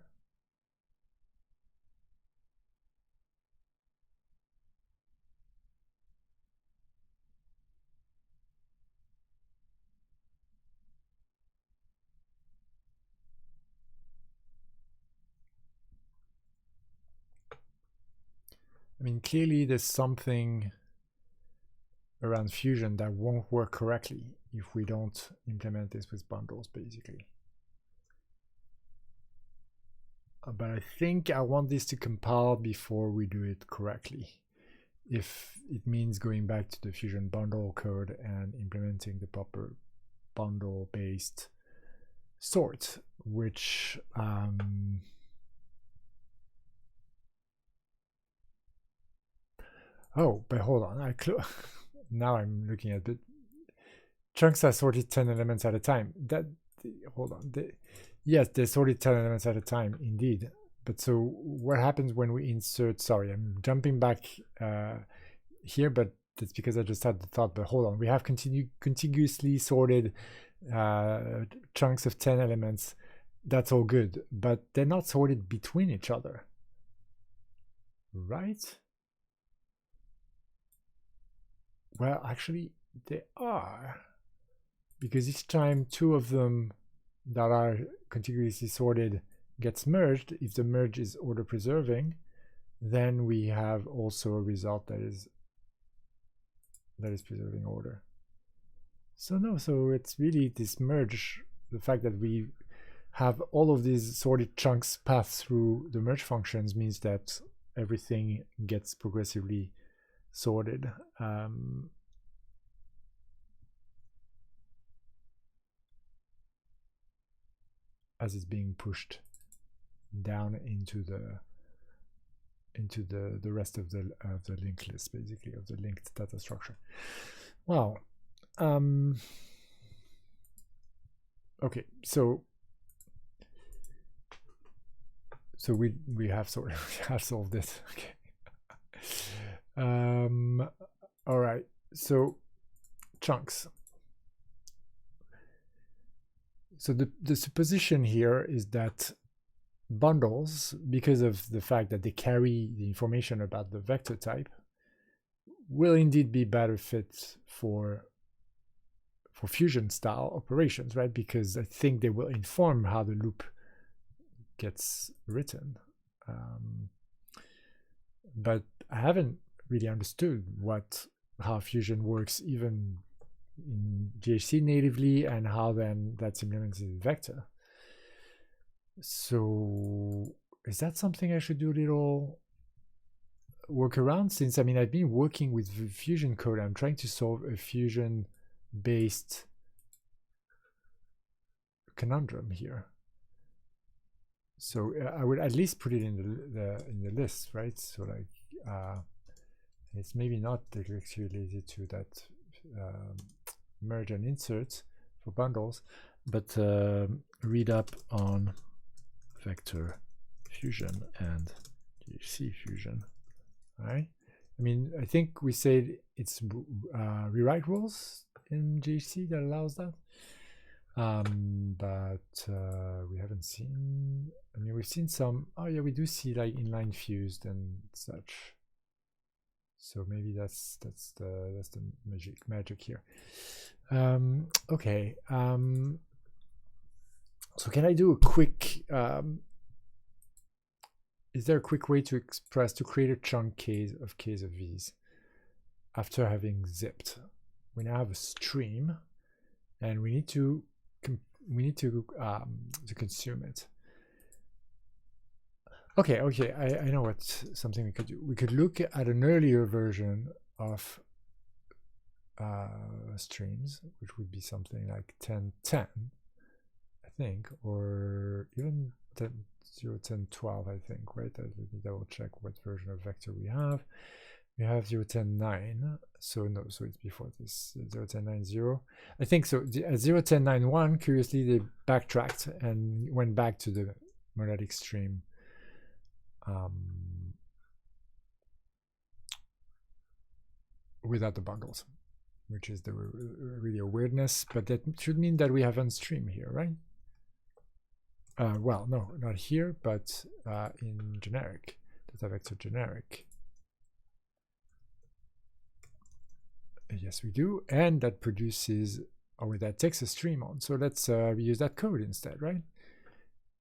I mean, clearly there's something around Fusion that won't work correctly if we don't implement this with bundles, basically. But I think I want this to compile before we do it correctly. If it means going back to the Fusion bundle code and implementing the proper bundle-based sort, which oh, but hold on, now I'm looking at it. Chunks are sorted 10 elements at a time. Hold on. Yes, they're sorted 10 elements at a time, indeed. But so what happens when we insert, sorry, I'm jumping back here, but that's because I just had the thought, but hold on. We have contiguously sorted chunks of 10 elements. That's all good, but they're not sorted between each other, right? Well, actually, they are, because each time two of them that are contiguously sorted gets merged, if the merge is order preserving, then we have also a result that is preserving order. So no, so it's really this merge, the fact that we have all of these sorted chunks pass through the merge functions means that everything gets progressively sorted. As it's being pushed down into the rest of the linked list, basically, of the linked data structure. Wow. Okay, so we have solved this. Okay. All right. So chunks. So the supposition here is that bundles, because of the fact that they carry the information about the vector type, will indeed be better fit for Fusion style operations, right? Because I think they will inform how the loop gets written. But I haven't really understood how Fusion works even in GHC natively, and how then that's implemented in vector. So is that something I should do a little work around? Since I mean, I've been working with Fusion code. I'm trying to solve a Fusion based conundrum here. So I would at least put it in the list, right? So like it's maybe not directly related to that merge and insert for bundles, but read up on vector fusion and GHC fusion. Right? I mean, I think we said it's rewrite rules in GHC that allows that. But we haven't seen, I mean, we've seen some, oh yeah, we do see like inline fused and such. So maybe that's the magic here. Okay. So can I do a quick, is there a quick way to create a chunk case of these after having zipped? We now have a stream and we need to consume it. Okay, I know what something we could do. We could look at an earlier version of streams, which would be something like 10.10, I think, or even 0.10.12, I think, right? Let me double check what version of vector we have. We have 0.10.9, so no, so it's before this 0.10.9.0. I think so. At 0.10.9.1, curiously, they backtracked and went back to the monadic stream. Without the bundles, which is really a weirdness, but that should mean that we have unstream here, right? Well, no, not here, but in generic, data vector generic. Yes, we do, and that produces, or that takes a stream on. So let's use that code instead, right?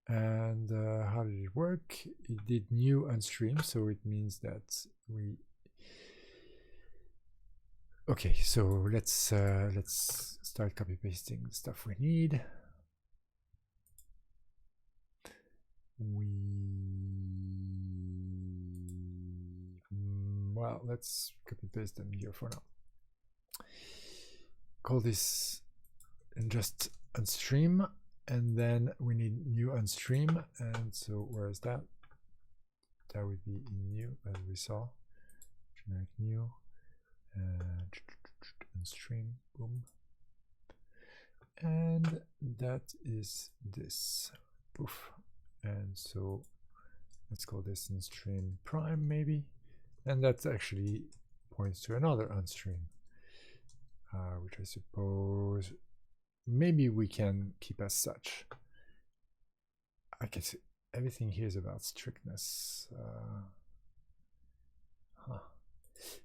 And how did it work? It did new unstream, so it means that we. Okay, so let's start copy pasting the stuff we need. Well, let's copy paste them here for now. Call this and just unstream, and then we need new unstream. And so where is that? That would be in new, as we saw. Generic new unstream, boom. And that is this, poof. And so let's call this unstream prime maybe, and that actually points to another unstream, which I suppose maybe we can keep as such. I guess everything here is about strictness.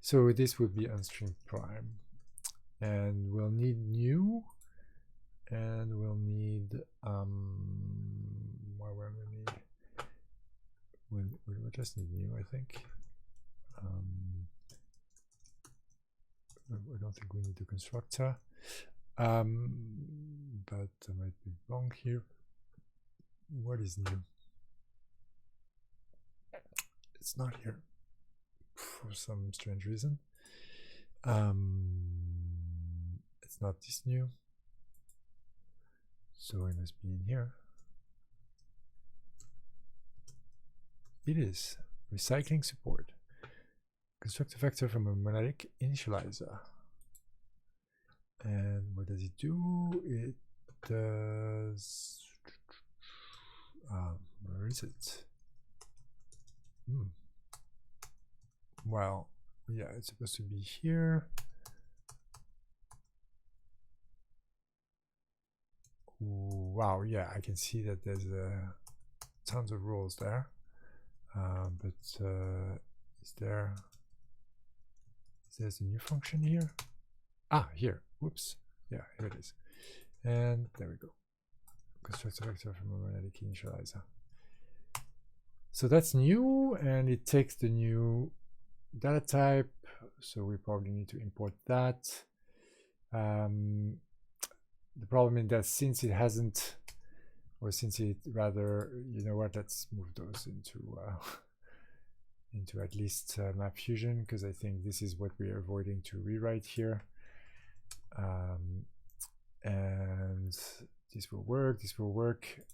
So this would be unstream prime, and we'll need new, and we'll need we'll just need new, I think. I don't think we need the constructor, but I might be wrong here. What is new? It's not here for some strange reason. It's not this new, so it must be in here. It is recycling support. Construct a vector from a monadic initializer. And what does it do? It does. Where is it? Well, yeah, it's supposed to be here. Wow, yeah, I can see that there's tons of rules there. But is there's a new function here? Ah, here. Whoops. Yeah, here it is. And there we go. Construct a vector from a monadic initializer. So that's new, and it takes the new data type. So we probably need to import that. The problem is that since it hasn't or since it rather, you know what, let's move those into at least map fusion, because I think this is what we are avoiding to rewrite here. And this will work, this will work.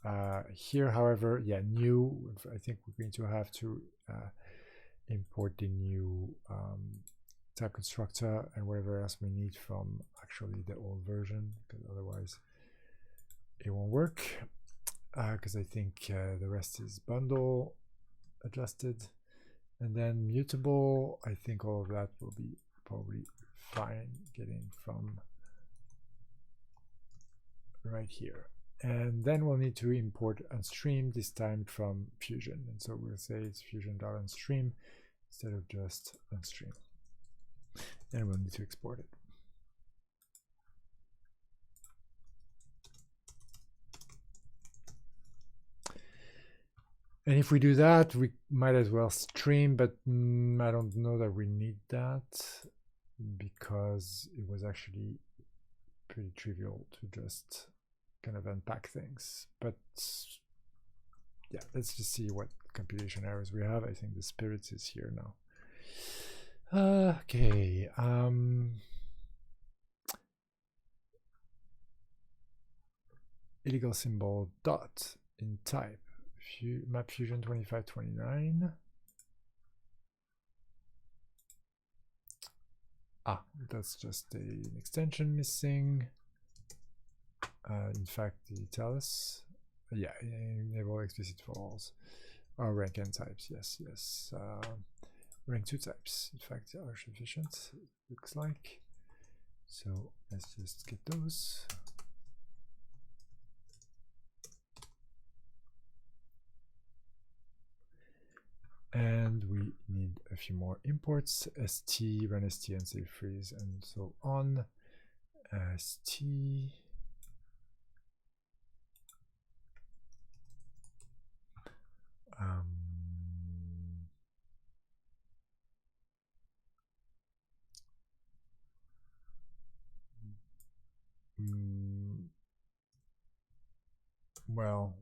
Here, however, yeah, new, I think we're going to have to import the new type constructor and whatever else we need from actually the old version, because otherwise it won't work. Because I think the rest is bundle adjusted, and then mutable. I think all of that will be probably fine getting from right here. And then we'll need to import unstream, this time from Fusion. And so we'll say it's fusion.unstream instead of just unstream. And we'll need to export it. And if we do that, we might as well stream, but I don't know that we need that, because it was actually pretty trivial to just kind of unpack things. But yeah, let's just see what computation errors we have. I think the spirits is here now. Okay. Illegal symbol dot in type. Map fusion 2529. That's just an extension missing. In fact, did it tell us? Yeah, enable explicit for alls. Rank n types, yes. Rank 2 types, in fact, are sufficient, it looks like. So let's just get those. And we need a few more imports, st, run st, and save freeze, and so on. St. Well,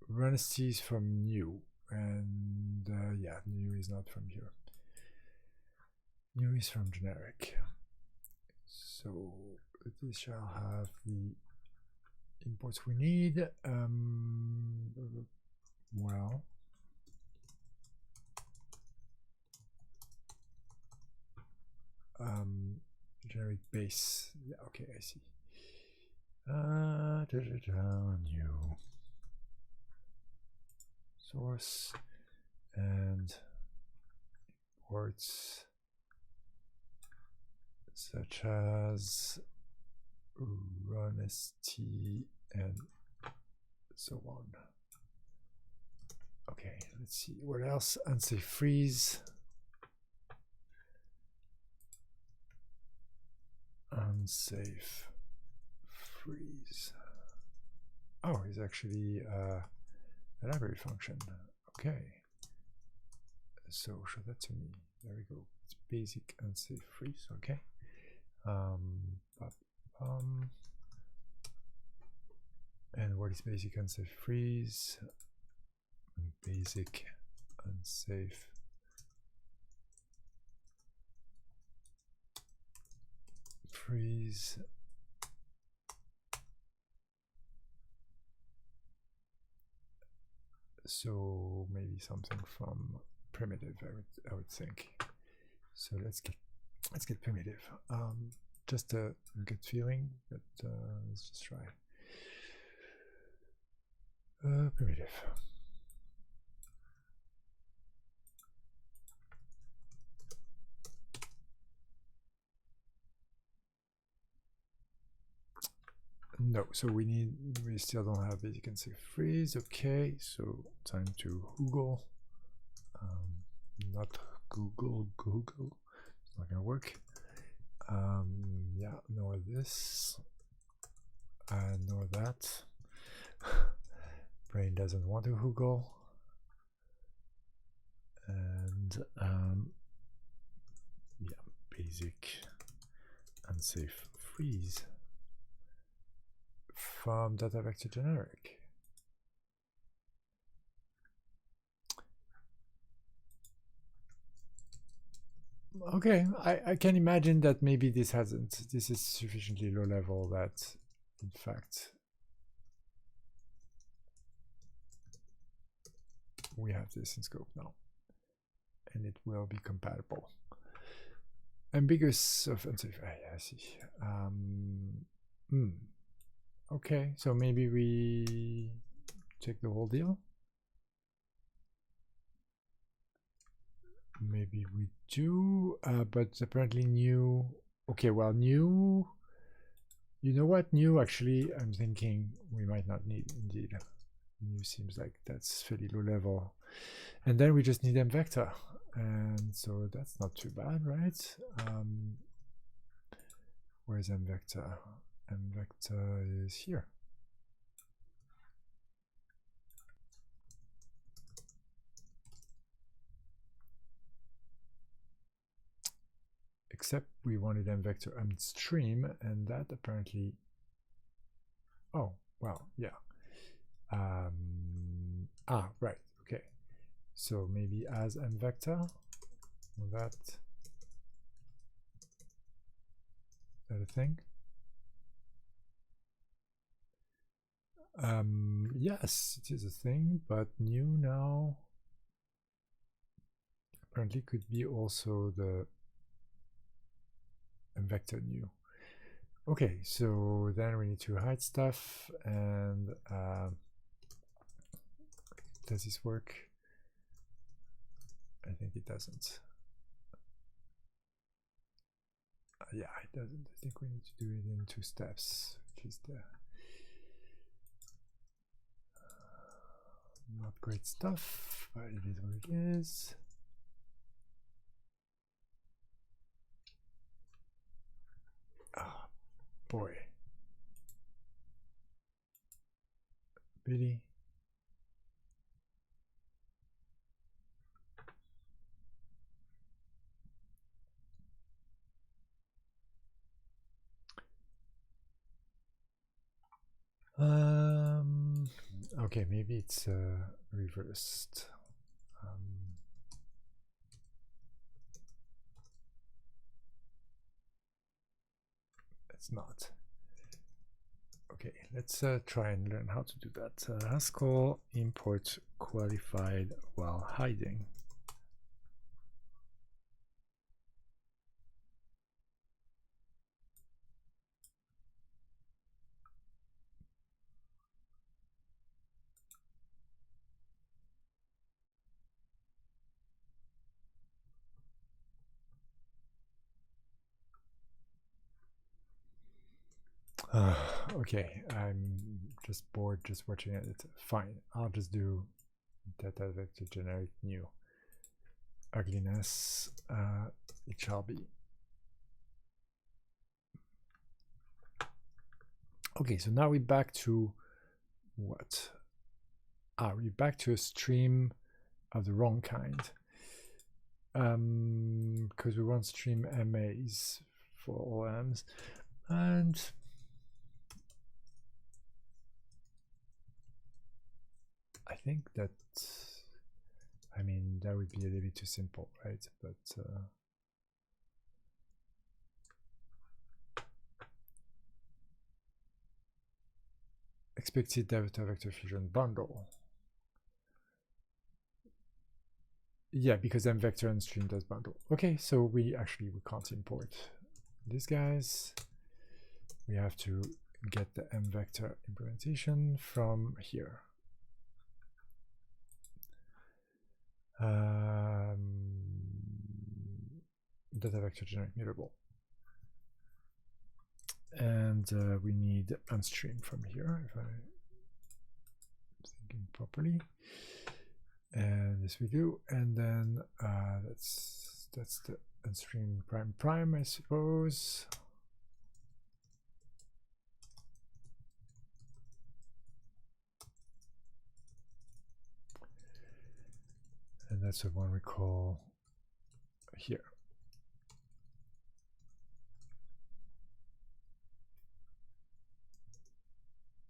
run st is from new, and yeah, new is not from here. New is from generic. So this shall have the imports we need. Well, generic base. Yeah, okay, I see. New source and imports such as run st and so on. Okay, let's see what else. Unsafe freeze. Unsafe freeze. Oh, it's actually a library function. Okay. So show that to me. There we go. It's basic unsafe freeze. Okay. And what is basic unsafe freeze? Basic unsafe freeze. So maybe something from primitive, I would think. So let's get primitive. Just a good feeling, but let's just try primitive. No, so we still don't have basic unsafe freeze. Okay, so time to Google. Not Google. It's not gonna work. Yeah, nor this, nor that. Brain doesn't want to Google. And yeah, basic unsafe freeze. from data vector generic. Okay, I can imagine that maybe this is sufficiently low level that in fact we have this in scope now and it will be compatible. Ambiguous of unsafe. I see. Okay, so maybe we take the whole deal. Maybe we do, but apparently new. Okay, well, new. You know what? New, actually, I'm thinking we might not need indeed. New seems like that's fairly low level. And then we just need M vector. And so that's not too bad, right? Where's M vector? M vector is here. Except we wanted M vector stream, and that apparently. Oh, well, yeah. Right. Okay. So maybe as M vector, that a thing. Yes, it is a thing, but new now apparently could be also the M vector new. Okay, so then we need to hide stuff, and does this work? I think it doesn't. Yeah, it doesn't. I think we need to do it in 2 steps, which is the not great stuff, but it is what it is. Ah, boy. Really? Okay, maybe it's reversed. It's not. Okay, let's try and learn how to do that. Haskell import qualified while hiding. Okay, I'm just bored just watching it. It's fine. I'll just do data vector generic new ugliness. It shall be. Okay, so now we're back to what? We're back to a stream of the wrong kind. Because we want stream MAs for all M's. And I think that, I mean, that would be a little bit too simple, right? But expected data vector fusion bundle. Yeah, because M vector and stream does bundle. Okay, so we can't import these guys. We have to get the M vector implementation from here. Data vector generic mutable. And we need unstream from here, if I'm thinking properly. And this we do, and then that's the unstream prime, I suppose. And that's the one we call here.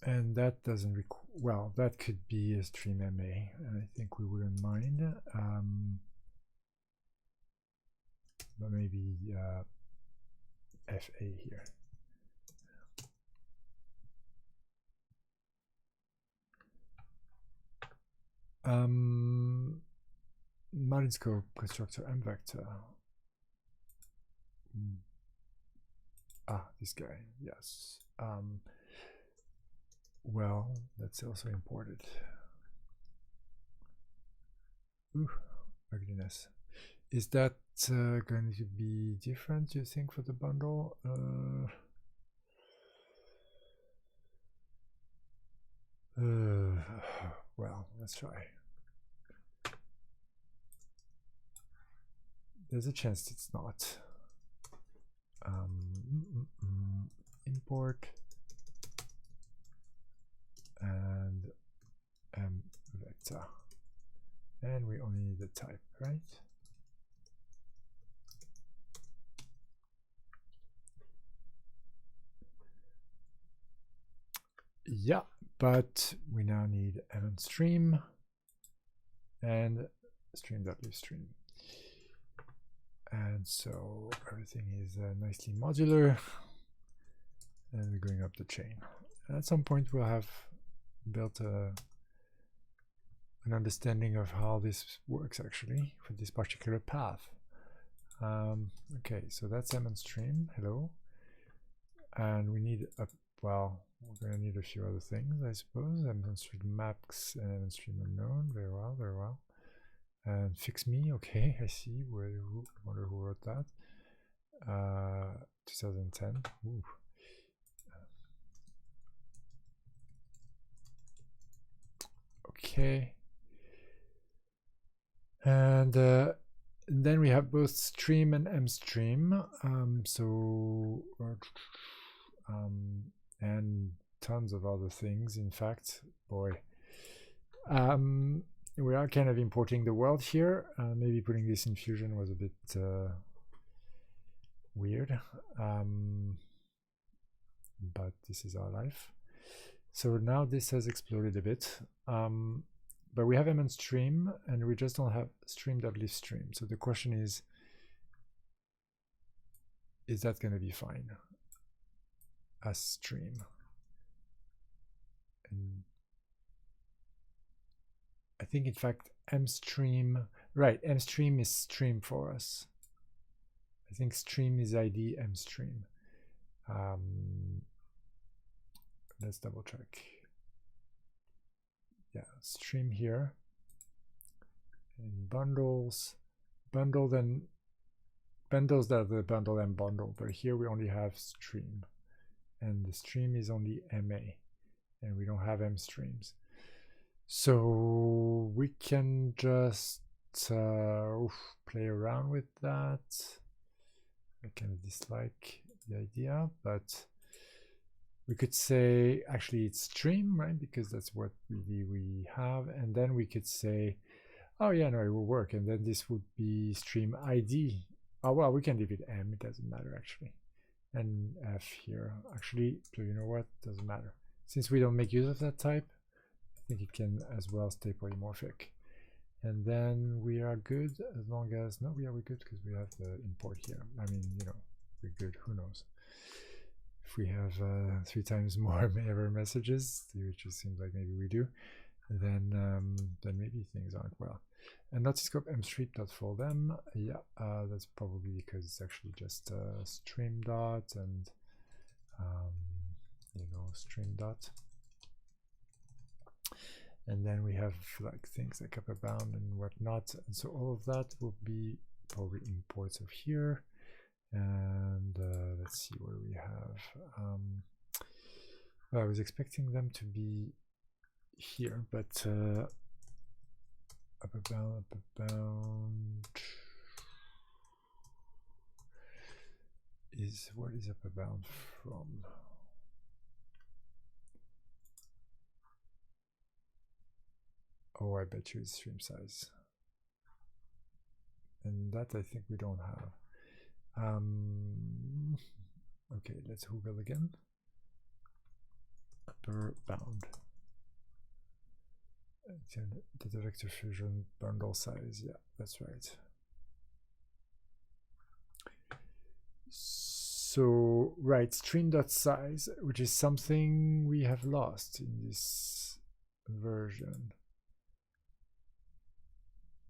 And that doesn't well, that could be a stream MA, and I think we wouldn't mind. But maybe FA here. Margin scope constructor M vector. This guy, yes. Well, that's also imported. Ooh, ugliness. Is that going to be different, you think, for the bundle? Well, let's try. There's a chance it's not. Import and M vector. And we only need the type, right? Yeah, but we now need M stream and stream.livestream. And so everything is nicely modular, and we're going up the chain. And at some point we'll have built an understanding of how this works actually for this particular path. Okay, so that's M stream. Hello. And we need a, well, we're going to need a few other things, I suppose. M stream max and M stream unknown. Very well, very well. And fix me, okay, I see. Wonder who wrote that. 2010. Ooh. Okay. And then we have both stream and M stream. And tons of other things. In fact, boy. We are kind of importing the world here. Maybe putting this in Fusion was a bit weird, but this is our life. So now this has exploded a bit, but we have M stream, and we just don't have stream.livestream. So the question is that going to be fine as stream? And I think, in fact, mstream, right, mstream is stream for us. I think stream is ID mstream. Let's double check. Yeah, stream here. And bundles. Bundle, then bundles that are the bundle and bundle, but here we only have stream. And the stream is only MA. And we don't have M streams. So we can just play around with that. I kind of dislike the idea, but we could say actually it's stream, right? Because that's what really we have. And then we could say, oh yeah, no, it will work. And then this would be stream ID. Oh, well, we can leave it M. It doesn't matter actually. And F here. Actually, so you know what? Doesn't matter. Since we don't make use of that type, I think it can as well stay polymorphic. And then we are good as long as, no, we're good because we have the import here. I mean, you know, we're good, who knows. If we have 3 times more error messages, which it seems like maybe we do, then maybe things aren't well. And notiscope mstream.foldm, yeah, that's probably because it's actually just stream dot and you know, stream dot. And then we have like things like upper bound and whatnot, and so all of that will be probably imports of here. And let's see where we have. Well, I was expecting them to be here, but upper bound is, what is upper bound from? Oh, I bet you it's stream size. And that I think we don't have. Okay, let's Google again. upper bound. Data vector fusion bundle size. Yeah, that's right. So right, stream.size, which is something we have lost in this version.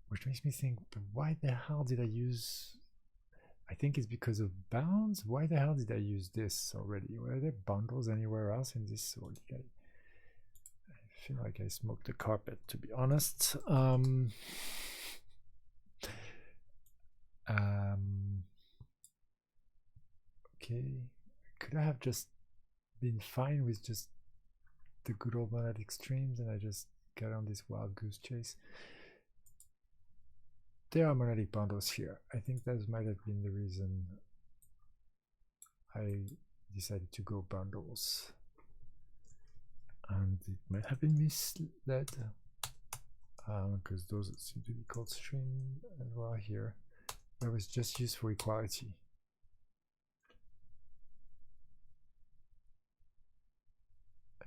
Which makes me think, but why the hell did I use? I think it's because of bounds. Why the hell did I use this already? Were there bundles anywhere else in this? I feel like I smoked the carpet, to be honest. Okay, could I have just been fine with just the good old monadic streams and I just got on this wild goose chase? There are monadic bundles here. I think that might have been the reason I decided to go bundles. And it might have been misled because those seem to be called stream as well here. That was just used for equality.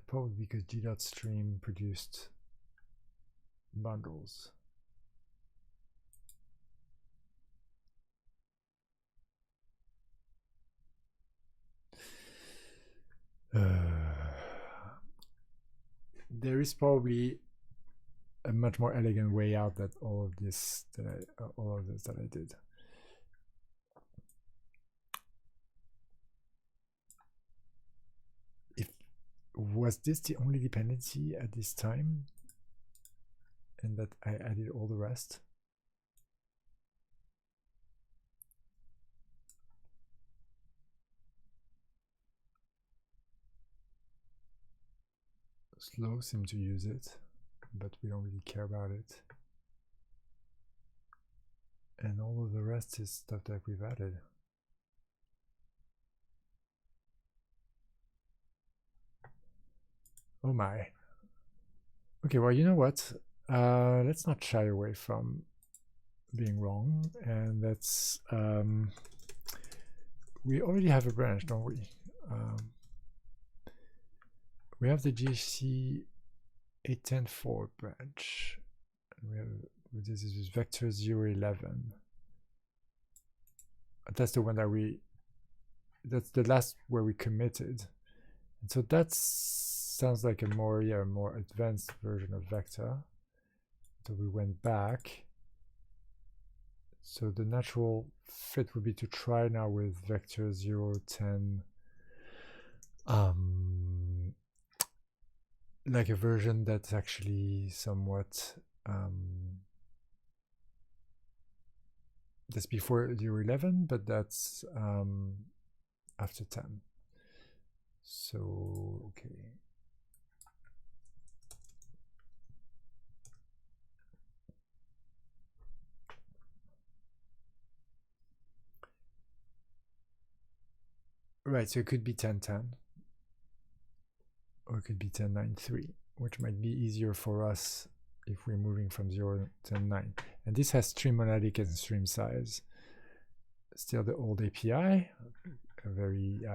Probably because g.stream produced bundles. There is probably a much more elegant way out that all of this that I did. Was this the only dependency at this time? And that I added all the rest? Slow seem to use it, but we don't really care about it. And all of the rest is stuff that we've added. Oh my. Okay, well, you know what? Let's not shy away from being wrong, and let's we already have a branch, don't we? We have the GHC 810.4 branch. And we have this is vector 011. That's the one that that's the last where we committed. And so that sounds like a more advanced version of vector. So we went back. So the natural fit would be to try now with vector 010, like a version that's actually somewhat that's before 011, but that's after 10. So okay. Right, so it could be 1010, or it could be 1093, which might be easier for us if we're moving from 0 to 9. And this has stream monadic and stream size. Still the old API, a very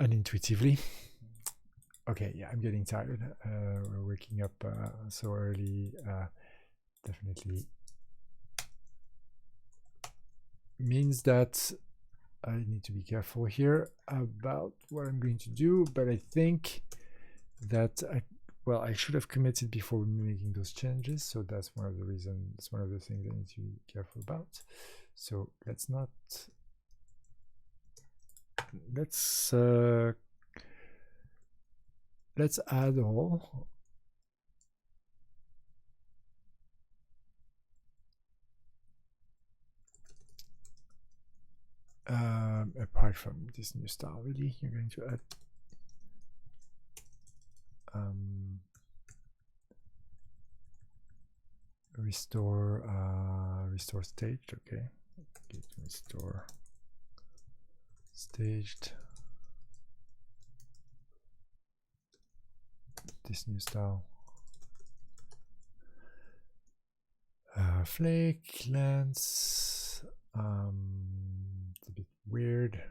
unintuitively. Okay, yeah, I'm getting tired. We're waking up so early. Definitely means that I need to be careful here about what I'm going to do, but I think that I should have committed before making those changes, so that's one of the reasons, one of the things I need to be careful about. So let's add all. Apart from this new style, really, you're going to add restore staged. Okay, get restore staged. This new style flake lens. It's a bit weird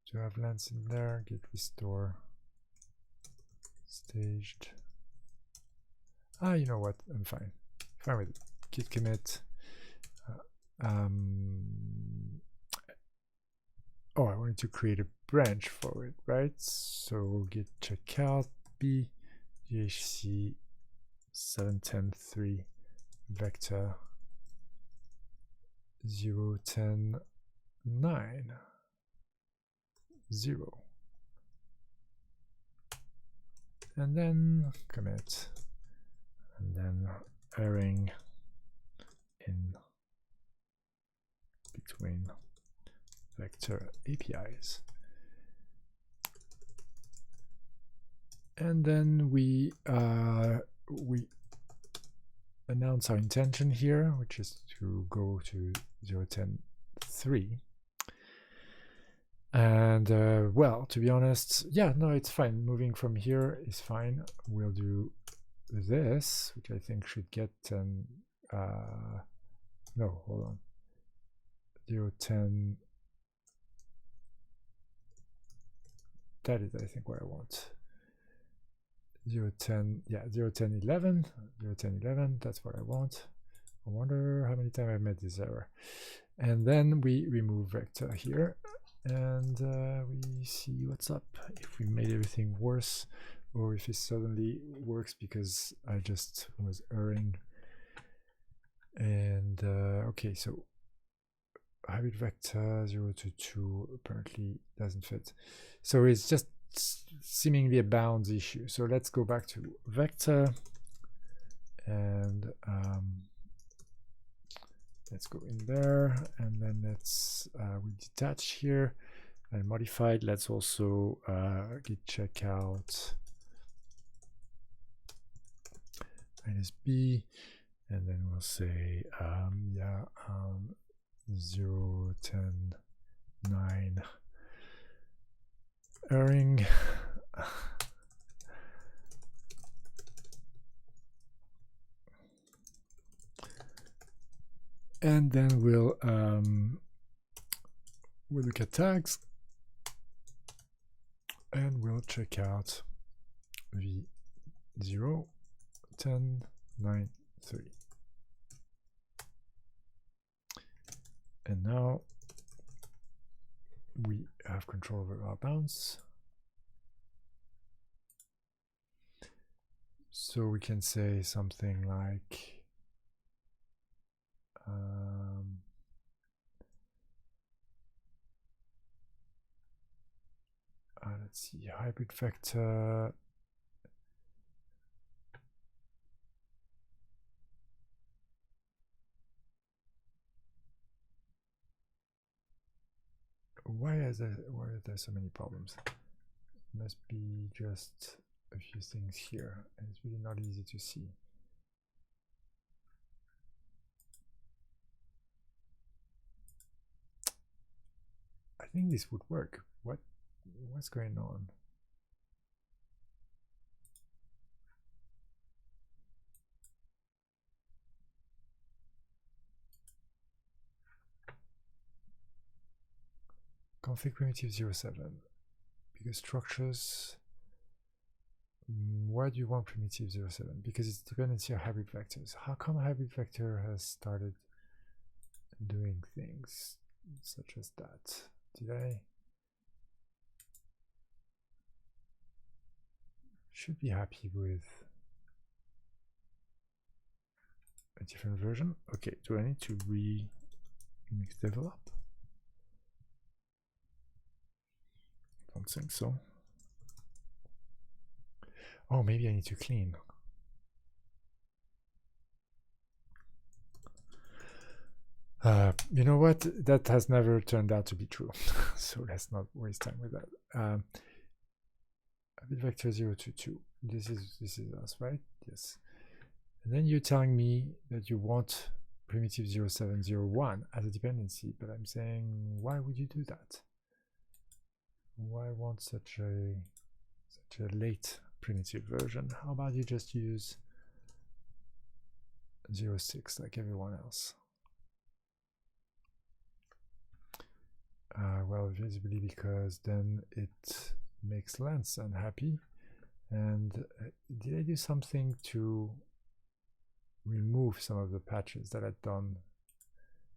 to have lens in there. Git restore staged. You know what? I'm fine. Fine with it. Git commit. Oh, I wanted to create a branch for it, right? So git checkout b dhc 710.3 vector 0.10.9 0, and then commit, and then airing in between vector APIs. And then we announce our intention here, which is to go to 0.10.3. And well, to be honest, yeah, no, it's fine. Moving from here is fine. We'll do this, which I think should get no, hold on. 0.10. That is, I think, what I want. 0.10, yeah, 0.10.11, 0.10.11, that's what I want. I wonder how many times I've made this error. And then we remove vector here, and we see what's up, if we made everything worse, or if it suddenly works because I just was erring. And okay, so hybrid vector 0 to 2 apparently doesn't fit. So it's just seemingly a bounds issue. So let's go back to vector, and let's go in there, and then let's we detach here and modified. Let's also git checkout -b, and then we'll say 0.10.9 erring. And then we'll look at tags, and we'll check out v 0.10.9.3. And now we have control over our bounds. So we can say something like let's see, hybrid vector why are there so many problems? Must be just a few things here, and it's really not easy to see. I think this would work. What's going on? Config primitive 07, because structures. Why do you want primitive 07? Because it's dependency on hybrid vectors. How come hybrid vector has started doing things such as that? Did I? Should be happy with a different version. Okay, do I need to remix develop? Don't think so. Oh, maybe I need to clean. You know what? That has never turned out to be true. So let's not waste time with that. Vector 0 to 2. This is us, right? Yes. And then you're telling me that you want primitive 0701 as a dependency, but I'm saying, why would you do that? Why want such a late primitive version? How about you just use 0.6 like everyone else. Well, visibly, because then it makes Lens unhappy. And did I do something to remove some of the patches that I'd done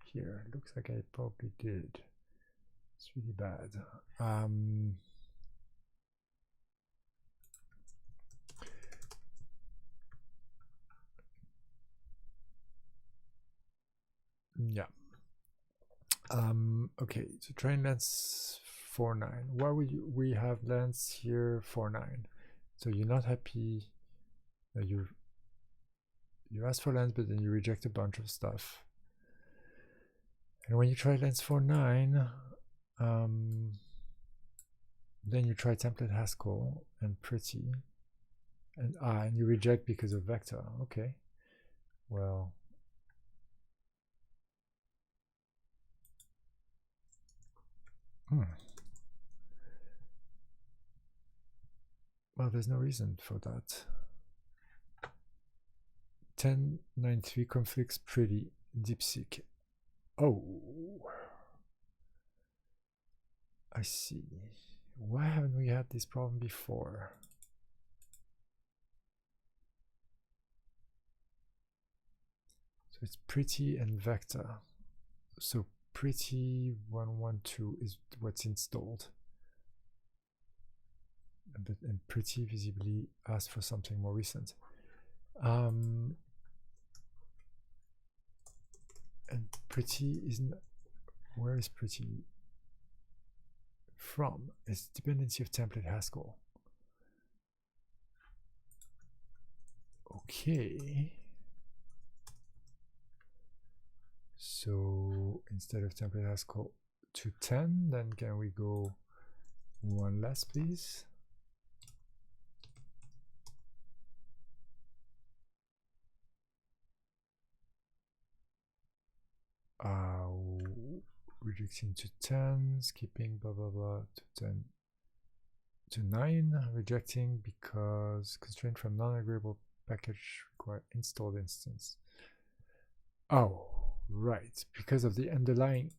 here? Looks like I probably did. It's really bad. Yeah. Okay, so train Lens 4.9. Why would we have Lens here 4.9? So you're not happy. You ask for Lens, but then you reject a bunch of stuff. And when you try Lens 4.9, then you try template Haskell and pretty, and you reject because of vector. Okay, well. Well, there's no reason for that. 10.9.3 conflicts pretty DeepSeek. Oh, I see. Why haven't we had this problem before? So it's pretty and vector. So pretty 112 is what's installed. And pretty visibly asked for something more recent. And pretty isn't. Where is pretty from? It's dependency of template Haskell. Okay. So instead of template Haskell to 10, then can we go one less, please? Rejecting to 10, skipping blah blah blah to 10 to 9, rejecting because constraint from non-agreeable package require installed instance. Oh, right, because of the underlying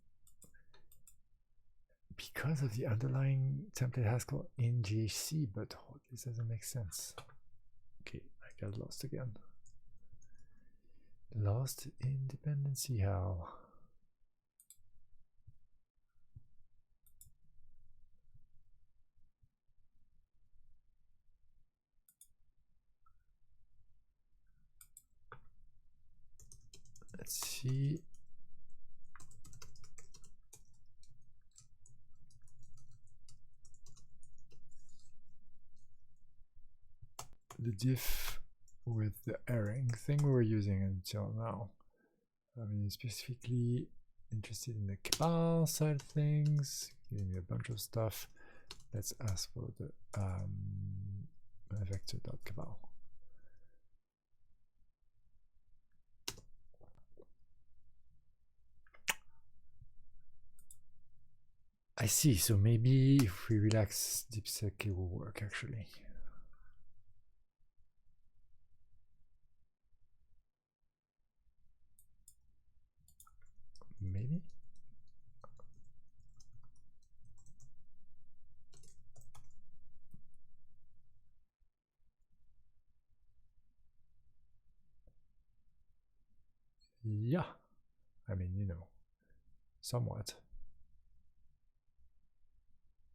template Haskell in GHC, but this doesn't make sense. Okay, I got lost again. Lost in dependency hell. Let's see. The diff with the airing thing we were using until now. I mean, specifically interested in the cabal side of things, giving me a bunch of stuff. Let's ask for the vector.cabal. I see, so maybe if we relax DeepSec it will work actually. Maybe? Yeah, I mean, you know, somewhat.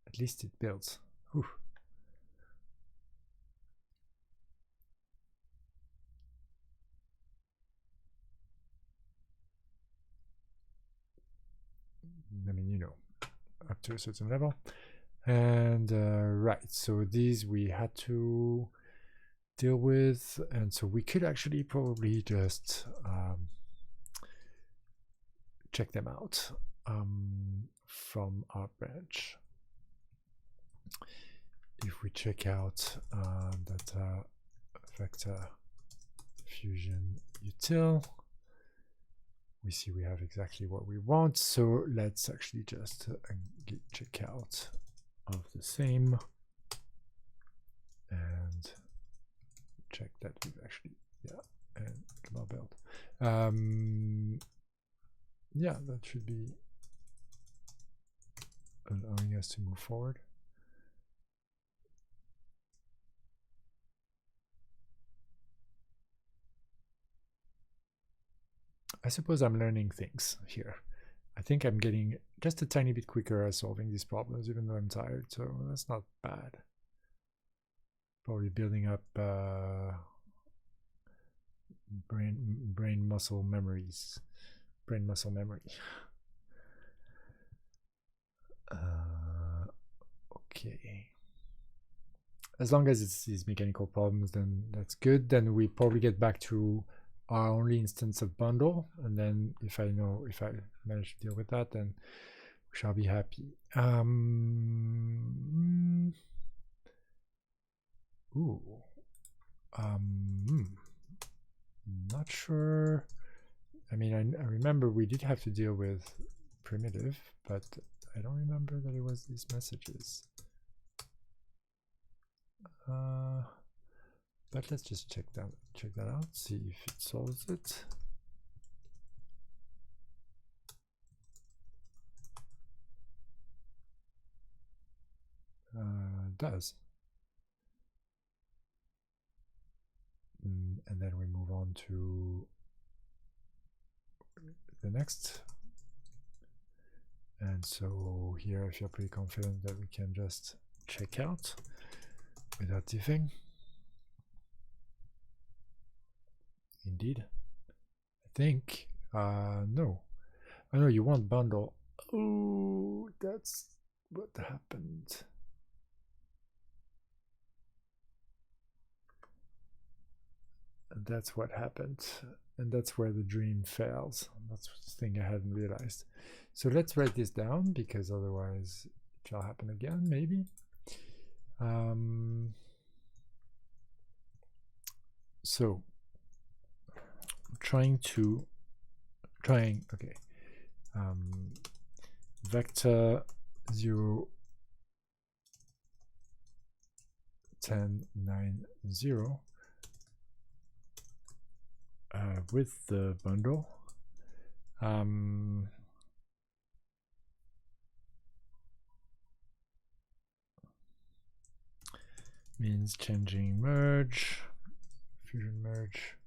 At least it builds. Whew. I mean, you know, up to a certain level. And right, so these we had to deal with, and so we could actually probably just check them out from our branch. If we check out data vector fusion util, we see we have exactly what we want. So let's actually just git check out of the same and check that we've actually, yeah, and cabal build. Yeah, that should be allowing us to move forward. I suppose I'm learning things here. I think I'm getting just a tiny bit quicker at solving these problems, even though I'm tired, so that's not bad. Probably building up brain muscle memory. Okay. As long as it's these mechanical problems, then that's good. Then we probably get back to our only instance of bundle, and then if I manage to deal with that, then we shall be happy. Not sure. I mean, I remember we did have to deal with primitive, but I don't remember that it was these messages. But let's just check that out, see if it solves it. It does. And then we move on to the next. And so here I feel pretty confident that we can just check out without diffing. Indeed. I think, no. I know you want bundle. Oh, that's what happened. And that's what happened. And that's where the dream fails. That's the thing I hadn't realized. So let's write this down, because otherwise it shall happen again, maybe. So okay. Vector 0, 10, 9, 0 with the bundle. Means changing merge, fusion merge.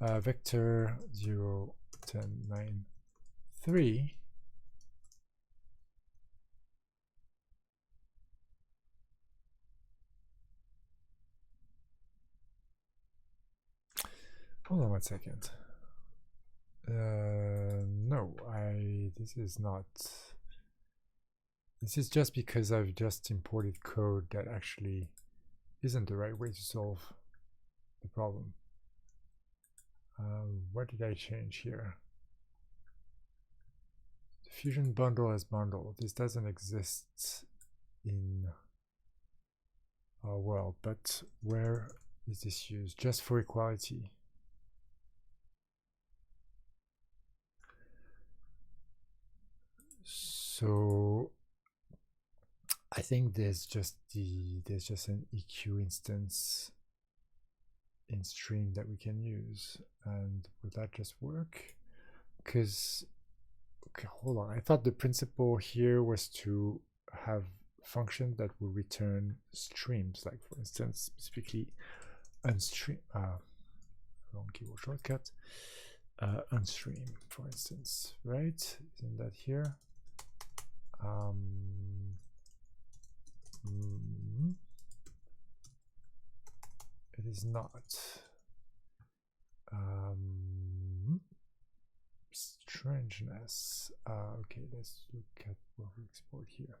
Vector 0, 10, 9, 3. Hold on 1 second. No, this is not. This is just because I've just imported code that actually isn't the right way to solve the problem. What did I change here? The fusion bundle as bundle. This doesn't exist in our world, but where is this used? Just for equality. So I think there's just an EQ instance in stream that we can use, and would that just work? Because okay, hold on, I thought the principle here was to have functions that will return streams, like for instance specifically unstream, wrong keyboard shortcut, unstream for instance, right? Isn't that here? It is not. Strangeness. Okay, let's look at what we export here.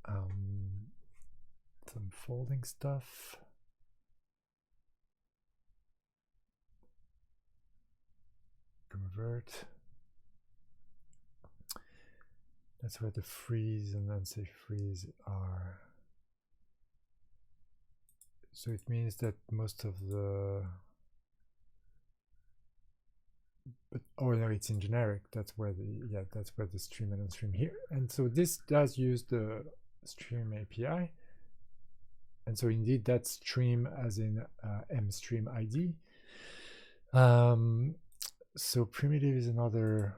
Some folding stuff. Convert. That's where the freeze and unsafe freeze are. So it means that most of the, but oh no, it's in generic. That's where that's where the stream and unstream here. And so this does use the stream API, And so indeed that's stream as in mstream ID. So primitive is another,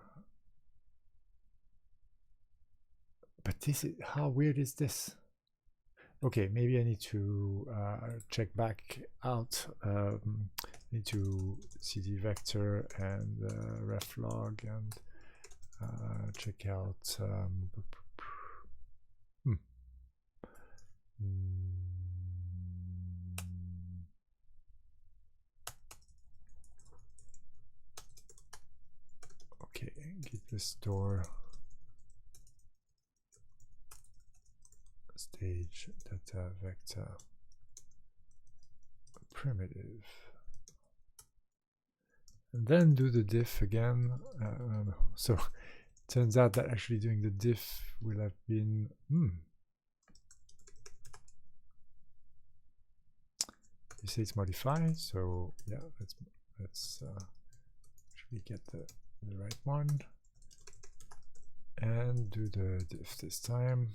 but this is, how weird is this? Okay, maybe I need to check back out. Need to cd vector and reflog and check out. Okay, git restore stage data vector primitive, and then do the diff again. So turns out that actually doing the diff will have been you say it's modified, so yeah, let's actually get the right one and do the diff this time.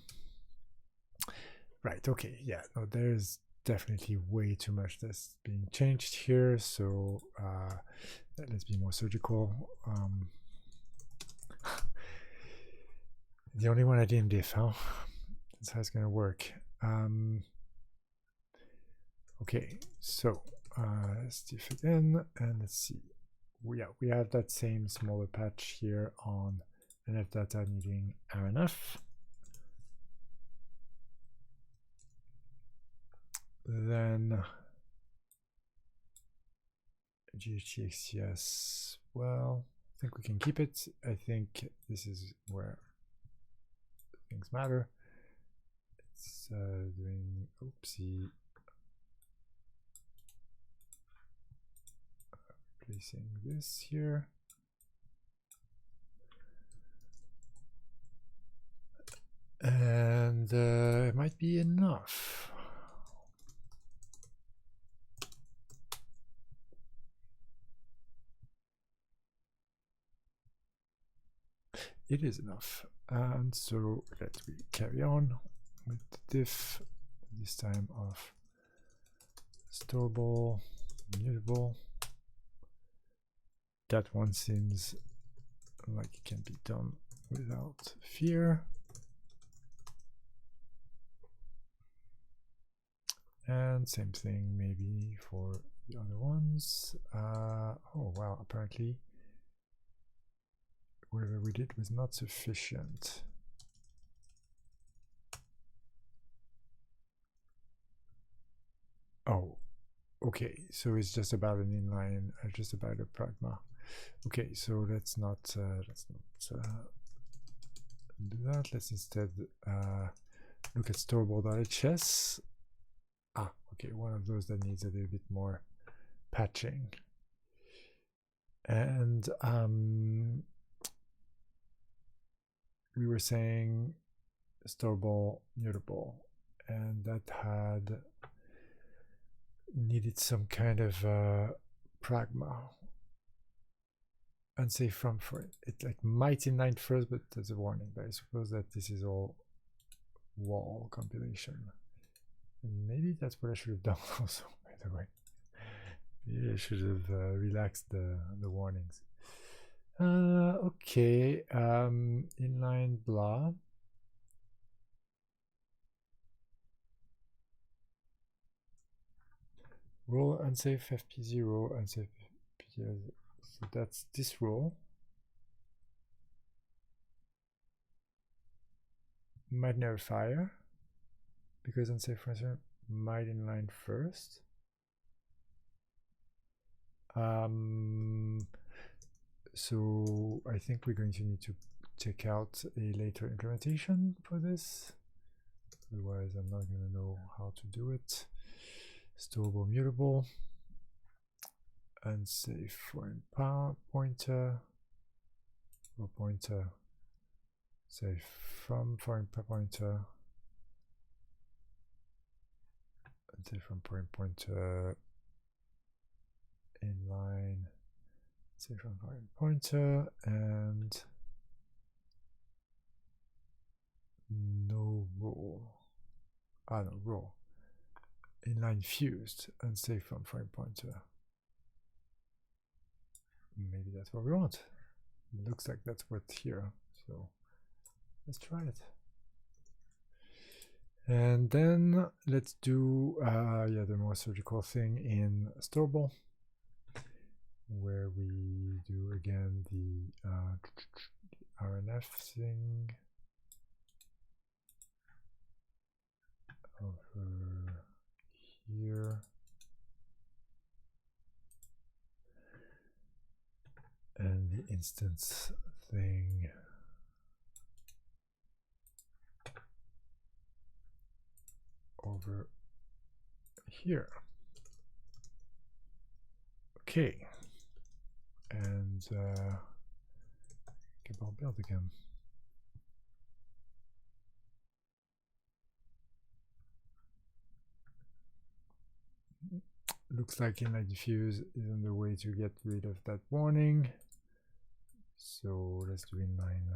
Right, okay, yeah, no, there's definitely way too much that's being changed here, so let's be more surgical. The only one I didn't diff, huh? That's how it's gonna work. Okay, so let's diff again, and let's see. We have that same smaller patch here on NF data needing RNF. Then GHTXTS, well, I think we can keep it. I think this is where things matter. It's doing, oopsie, placing this here. And it might be enough. It is enough. And so let me carry on with the diff, this time of storable, mutable. That one seems like it can be done without fear. And same thing maybe for the other ones. Oh wow, apparently whatever we did was not sufficient. Oh, okay, so it's just about an inline, just about a pragma. Okay, so let's not do that. Let's instead look at storable.hs. Ah, okay, one of those that needs a little bit more patching. And we were saying storable mutable, and that had needed some kind of pragma. Unsafe from for it. It like might inline first, but there's a warning. But I suppose that this is all wall compilation. And maybe that's what I should have done also, by the way. Maybe I should have relaxed the warnings. Okay, inline blah. Rule unsafe FP0, unsafe FP0. So that's this rule. Might never fire because unsafe transfer might inline first. So I think we're going to need to check out a later implementation for this. Otherwise, I'm not going to know how to do it. Storable mutable. Unsafe foreign pointer. Or pointer. Say from foreign pointer. Unsafe from foreign pointer. Inline. Say from foreign pointer and no rule. Ah, no rule. inline fused, unsafe from frame pointer. Maybe that's what we want. It looks like that's what's here, so let's try it. And then let's do the more surgical thing in Storball, where we do again the RNF thing over here. And the instance thing over here. Okay. And get our build again. Looks like inline diffuse isn't the way to get rid of that warning. So let's do inline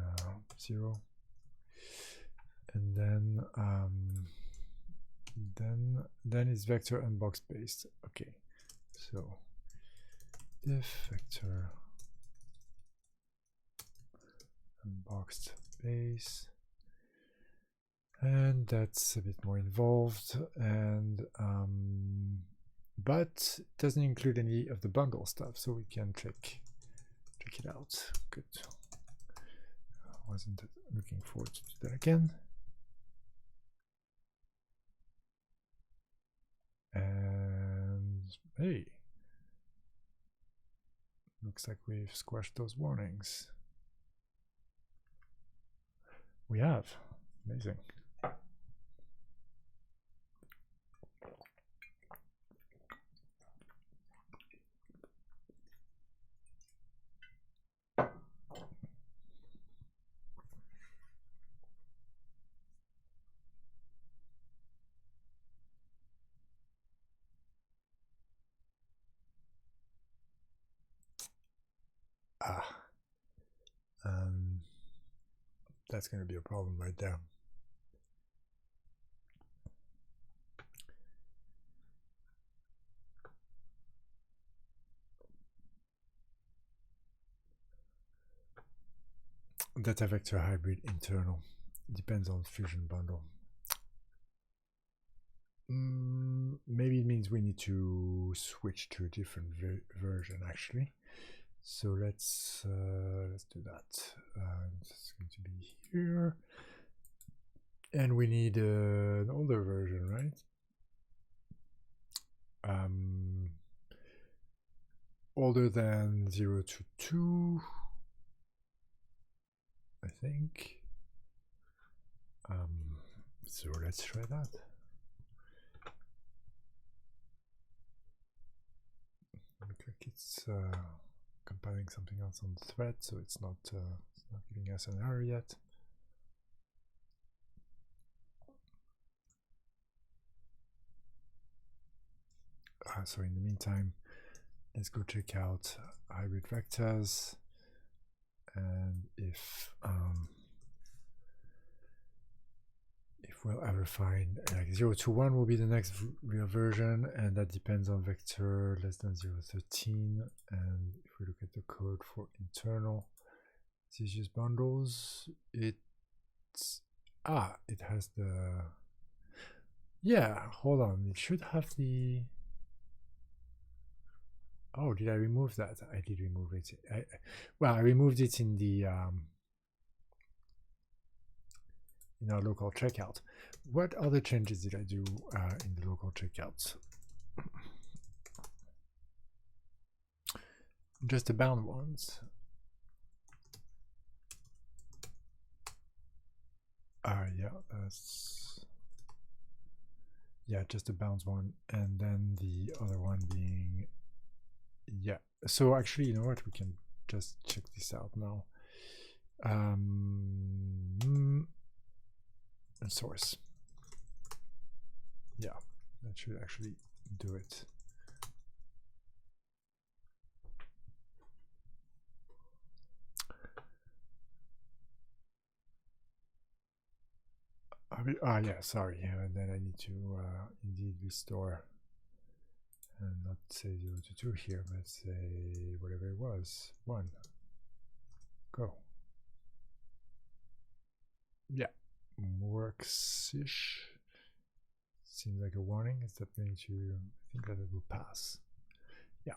0. And then it's vector and box based. Okay. So diff vector and boxed base. And that's a bit more involved, and but it doesn't include any of the bundle stuff, so we can check it out. Good. Wasn't looking forward to do that again. And hey, looks like we've squashed those warnings. We have. Amazing. That's going to be a problem right there. Data vector hybrid internal depends on fusion bundle. Maybe it means we need to switch to a different version actually. So let's do that. It's going to be here, and we need an older version, right? Older than 0 to 2, I think. So let's try that. Looks like it's compiling something else on the thread, so it's not giving us an error yet. So in the meantime, let's go check out hybrid vectors, and if we'll ever find like 0 to 1 will be the next real version, and that depends on vector less than 0.13. And if we look at the code for internal CGS bundles, it has the, yeah, hold on, it should have the, oh, did I remove that? I did remove it. I removed it in the in our local checkout. What other changes did I do in the local checkouts? Just the bound ones. Yeah, just the bounds one, and then the other one being, yeah. So actually, you know what? We can just check this out now. Source. Yeah, that should actually do it. Yeah, sorry. And then I need to indeed restore and not say 0 to 2 here, but say whatever it was, 1. Go. Yeah, works-ish. Seems like a warning. Is that going to, I think that it will pass. Yeah.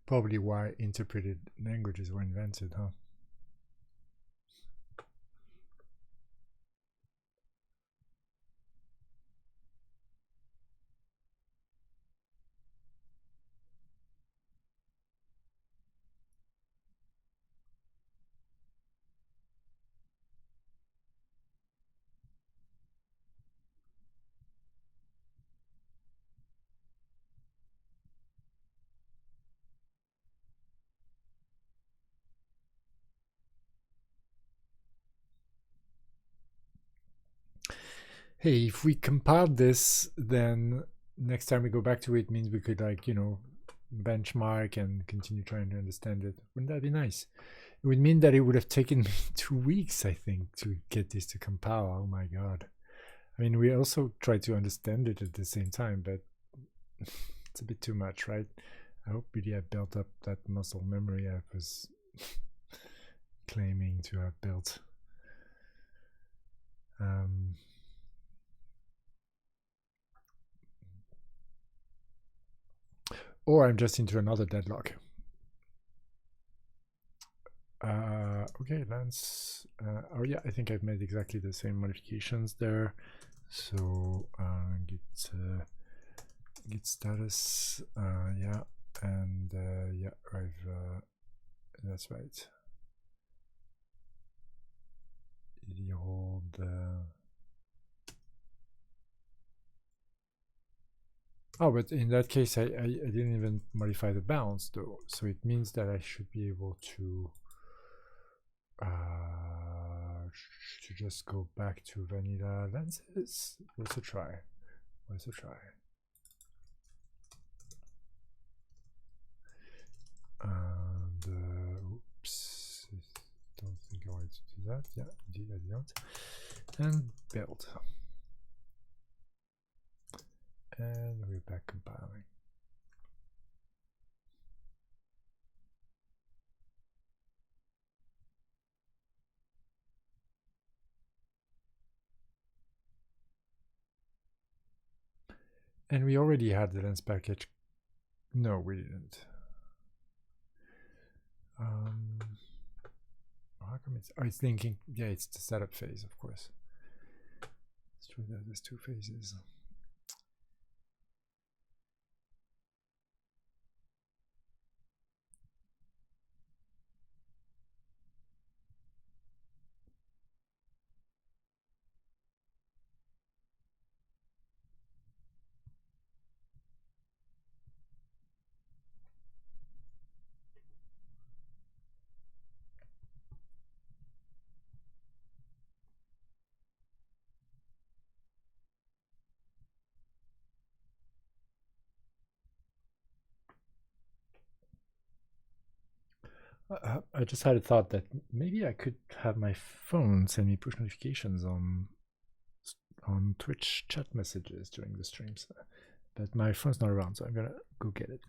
Probably why interpreted languages were invented, huh? Hey, if we compiled this, then next time we go back to it means we could, like, you know, benchmark and continue trying to understand it. Wouldn't that be nice? It would mean that it would have taken me 2 weeks, I think, to get this to compile. Oh my god. I mean, we also try to understand it at the same time, but it's a bit too much, right? I hope really I built up that muscle memory I was claiming to have built. Or I'm just into another deadlock. Okay, Lance. Oh yeah, I think I've made exactly the same modifications there. So git status, yeah, and yeah, I've that's right. The old. Oh, but in that case, I didn't even modify the bounds though, so it means that I should be able to just go back to vanilla lenses. Let's try. Let's try. And oops, don't think I wanted to do that. Yeah, indeed I don't. And build. And we're back compiling. And we already had the lens package. No, we didn't. How come it's? Oh, it's thinking. Yeah, it's the setup phase, of course. Let's true that there's two phases. I just had a thought that maybe I could have my phone send me push notifications on Twitch chat messages during the streams, but my phone's not around, so I'm gonna go get it.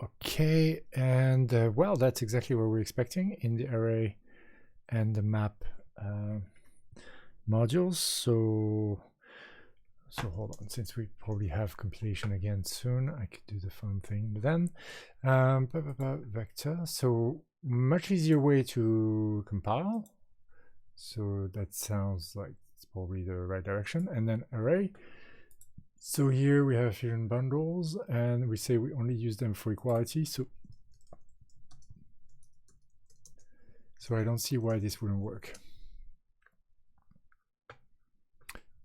Okay, and well, that's exactly what we're expecting in the array and the map modules. So hold on, since we probably have compilation again soon, I could do the fun thing. But then vector, so much easier way to compile. So that sounds like it's probably the right direction. And then array. So here we have fusion bundles, and we say we only use them for equality. So I don't see why this wouldn't work.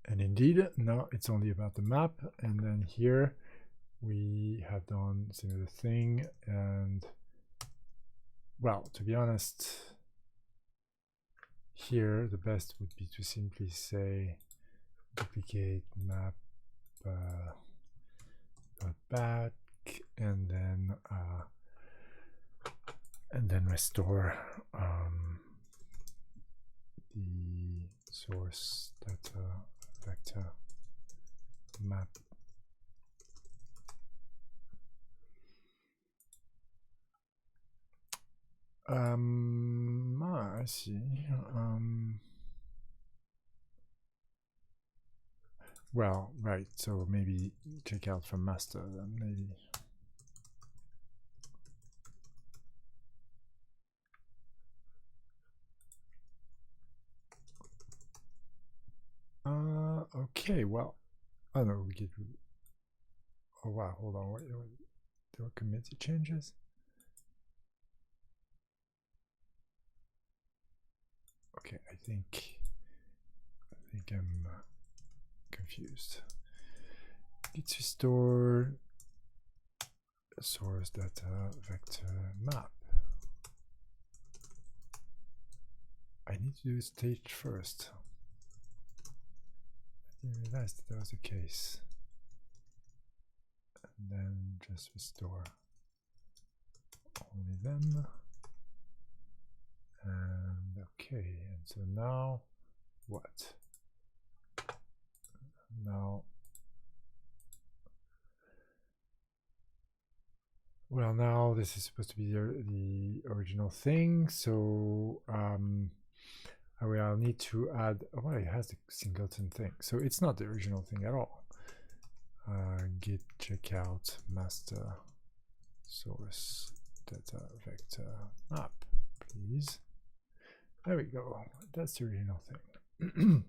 And indeed, now it's only about the map. And then here we have done similar thing. And well, to be honest, here the best would be to simply say duplicate map back, and then restore the source data vector map. I see. Well, right, so maybe check out from master then, maybe. Okay, well, oh no, we get, oh wow, hold on, wait, there were committee changes? Okay, I think I'm confused. Git restore source data vector map. I need to do stage first. I didn't realize that was the case. And then just restore only them. And okay, and so now what? Now, well, now this is supposed to be the original thing, so I'll need to add, oh, it has the singleton thing, so it's not the original thing at all. Git checkout master source data vector map, please. There we go, that's the original thing.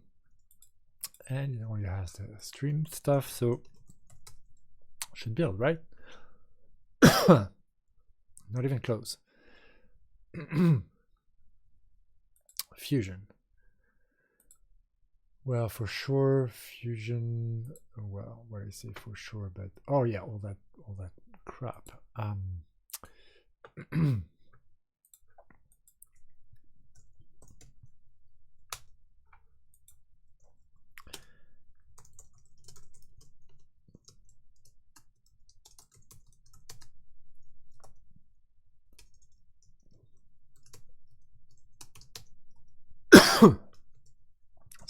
And it only has the stream stuff, so should build, right? Not even close. Fusion. Well, for sure, Fusion. Well, what do I say for sure? But oh yeah, all that crap.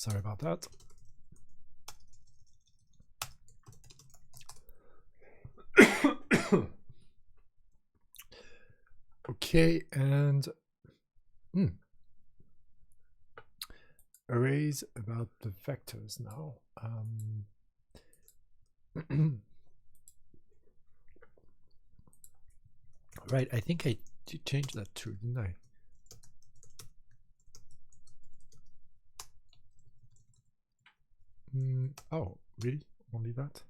Sorry about that. Okay, and arrays about the vectors now. Right, I think I changed that too, didn't I? Oh, really? Only that?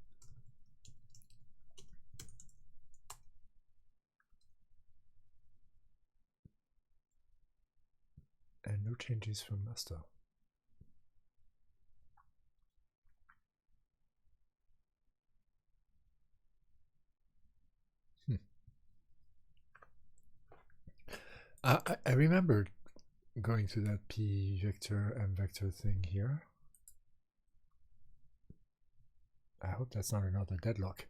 And no changes from master. I remember going to that p vector m vector thing here. I hope that's not another deadlock.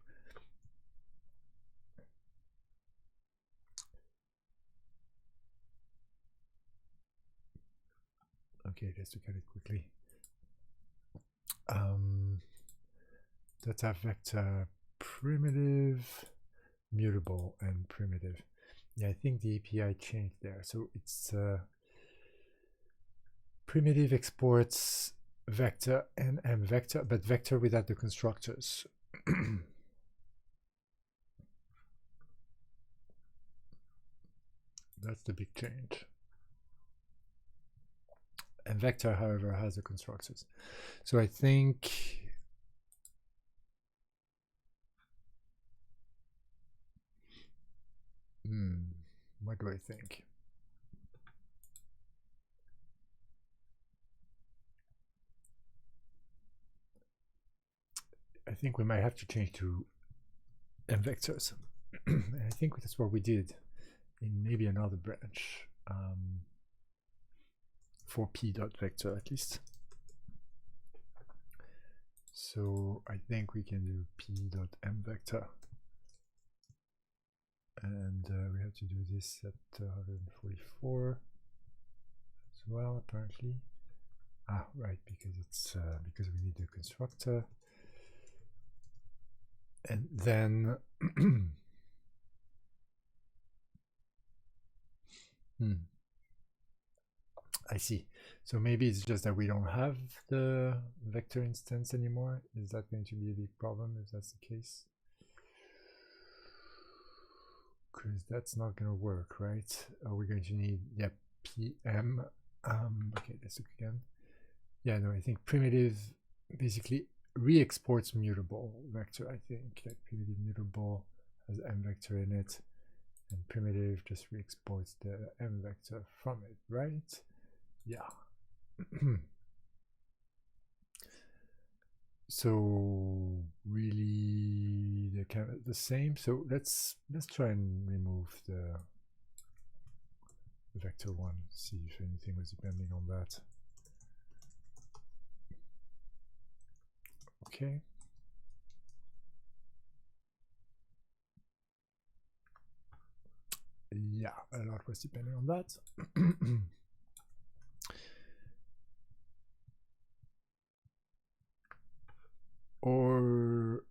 Okay, let's look at it quickly. Data vector primitive, mutable, and primitive. Yeah, I think the API changed there. So it's primitive exports vector and m vector, but vector without the constructors. That's the big change. And vector, however, has the constructors. So I think what do I think? I think we might have to change to m vectors. I think that's what we did in maybe another branch for p dot vector at least. So I think we can do p dot m vector, and we have to do this at 144 as well apparently. Right, because it's because we need the constructor. And then I see. So maybe it's just that we don't have the vector instance anymore. Is that going to be a big problem if that's the case? Because that's not going to work, right? Are we going to need, yeah, PM? Okay, let's look again. Yeah, no, I think primitive basically re-exports mutable vector. I think like primitive mutable has m vector in it, and primitive just re-exports the m vector from it, right? Yeah. So really they're kind of the same. So let's try and remove the vector one, see if anything was depending on that. Okay. Yeah, a lot was depending on that. Or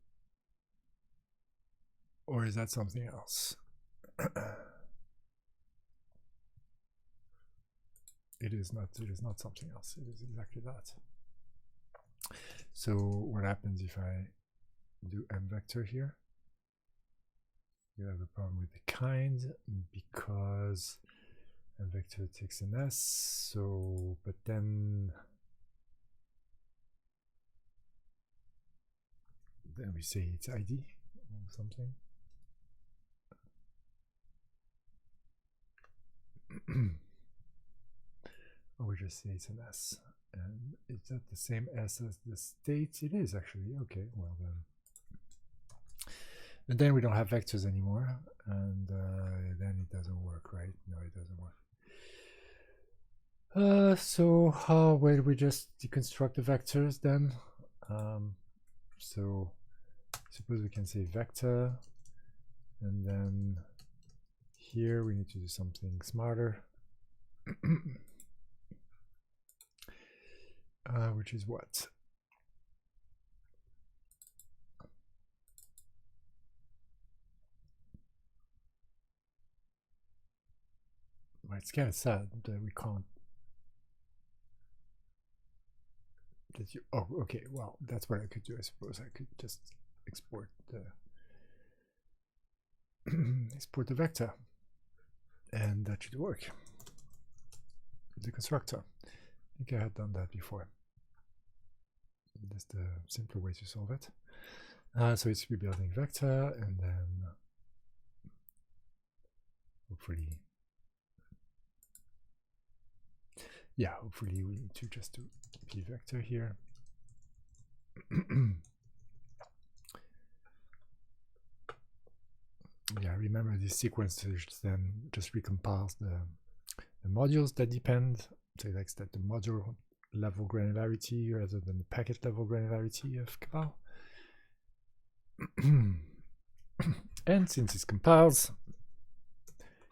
is that something else? It is not something else. It is exactly that. So what happens if I do m vector here? You have a problem with the kind because m vector takes an s. So, but then we say it's ID or something. Or we just say it's an S. And it's not the same S as the state. It is actually. Okay, well then. And then we don't have vectors anymore. And then it doesn't work, right? No, it doesn't work. So how will we just deconstruct the vectors then? So suppose we can say vector, and then here we need to do something smarter. which is what? Well, it's kind of sad that we can't. That you, oh, okay. Well, that's what I could do. I suppose I could just export the export the vector, and that should work. The constructor. I think I had done that before. That's the simpler way to solve it. So it's rebuilding vector, and then hopefully, yeah, hopefully we need to just do p vector here. Yeah, remember this sequence then just recompiles the modules that depend. So it likes that the module level granularity rather than the packet level granularity of compile. And since it compiles,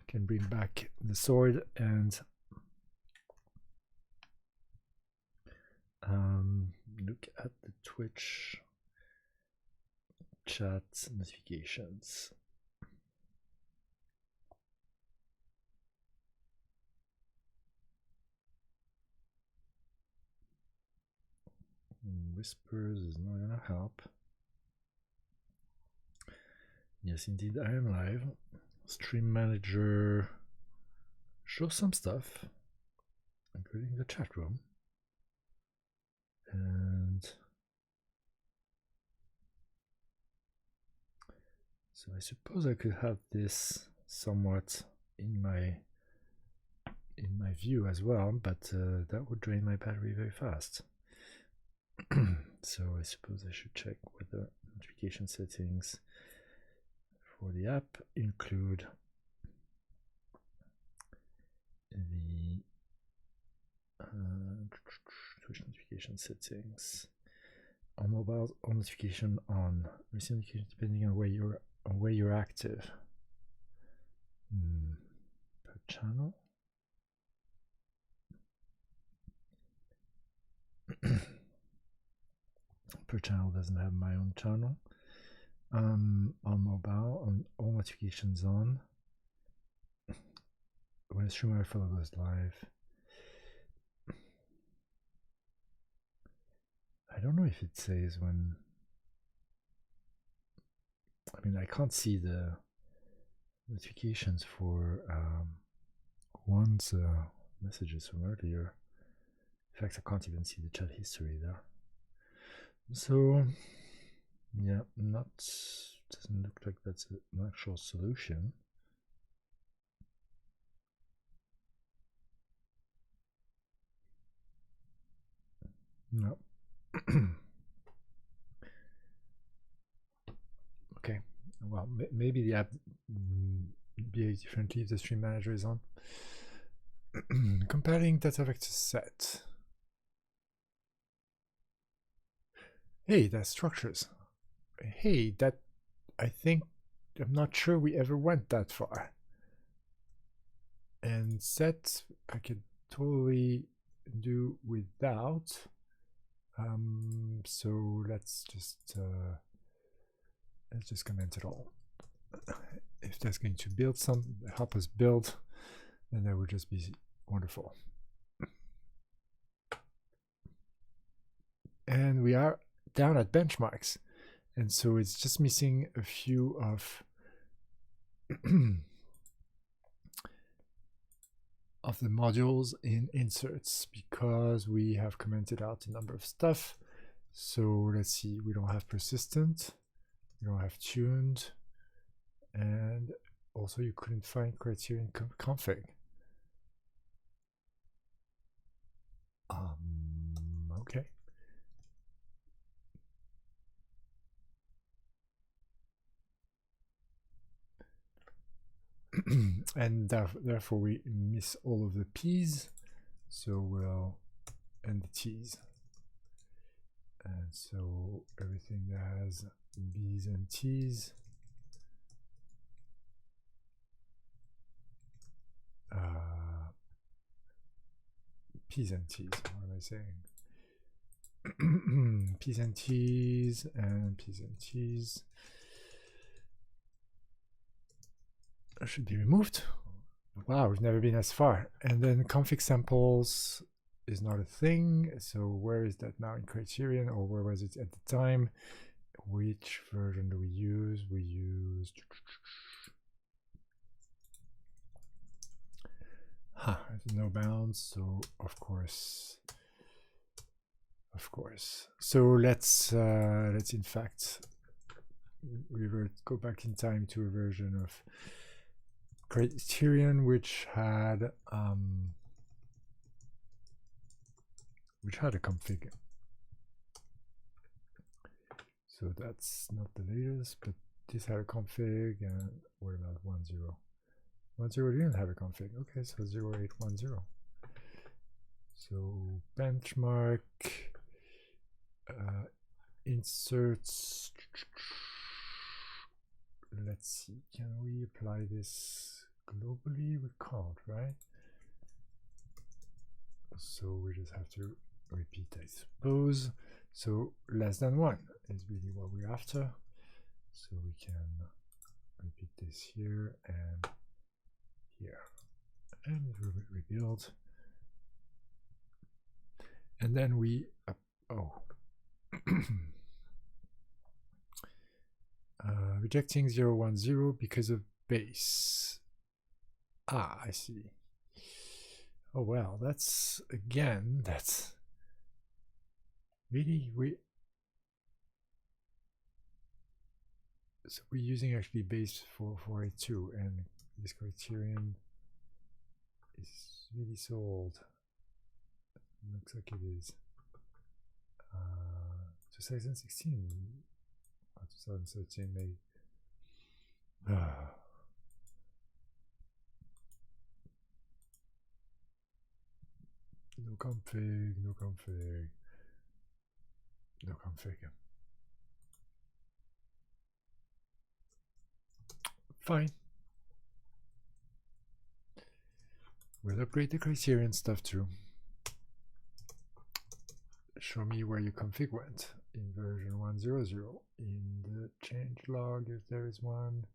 can bring back the sword and look at the Twitch chat notifications. Whispers is not gonna help. Yes, indeed, I am live. Stream manager shows some stuff, including the chat room. And so I suppose I could have this somewhat in my view as well, but that would drain my battery very fast. So I suppose I should check whether notification settings for the app include the Twitch notification settings on mobile, on notification on recent notification depending on where you're active. Per channel. Per channel doesn't have my own channel. On mobile, on all notifications on. When a streamer follow goes live, I don't know if it says when. I mean, I can't see the notifications for one's messages from earlier. In fact, I can't even see the chat history there. So, yeah, doesn't look like that's an actual solution. No. Okay. Well, maybe the app behaves differently if the stream manager is on. Comparing data vector set. Hey, that's structures. Hey, that I think I'm not sure we ever went that far. And set I could totally do without. So let's just comment it all. If that's going to build help us build, then that would just be wonderful. And we are down at benchmarks, and so it's just missing a few of of the modules in inserts because we have commented out a number of stuff. So let's see, we don't have persistent, we don't have tuned, and also you couldn't find criterion config. Okay. And therefore we miss all of the P's, so we'll end the T's. And so everything that has B's and T's P's and T's, what am I saying? P's and T's and P's and T's should be removed. Wow, we've never been as far. And then config samples is not a thing. So where is that now in Criterion, or where was it at the time? Which version do we use? We used no bounds, so of course. So let's in fact go back in time to a version of Criterion which had a config. So that's not the latest, but this had a config. And what about 10? 10 didn't have a config. Okay, so 0810. So benchmark inserts. Let's see, can we apply this globally? We can't, right? So we just have to repeat, I suppose. So less than 1 is really what we're after. So we can repeat this here and here, and it will rebuild. And then we rejecting 010 because of base. I see. Oh well, that's really so we're using actually base 482, and this Criterion is really so old. It looks like it is 2016 or 2013 maybe. No config. Fine. We'll upgrade the Criterion stuff too. Show me where your config went in version 100 in the change log if there is one.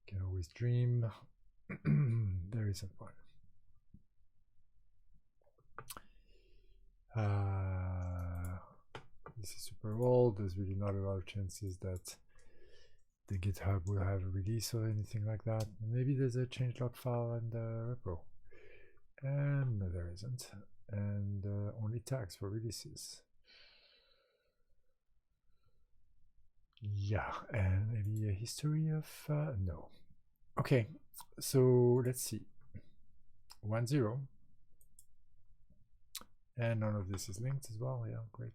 Can always dream. There isn't one. This is super old. There's really not a lot of chances that the GitHub will have a release or anything like that. Maybe there's a changelog file in the repo, and no, there isn't. And only tags for releases. Yeah, and maybe a history of no. Okay, so let's see. 10. And none of this is linked as well. Yeah, great.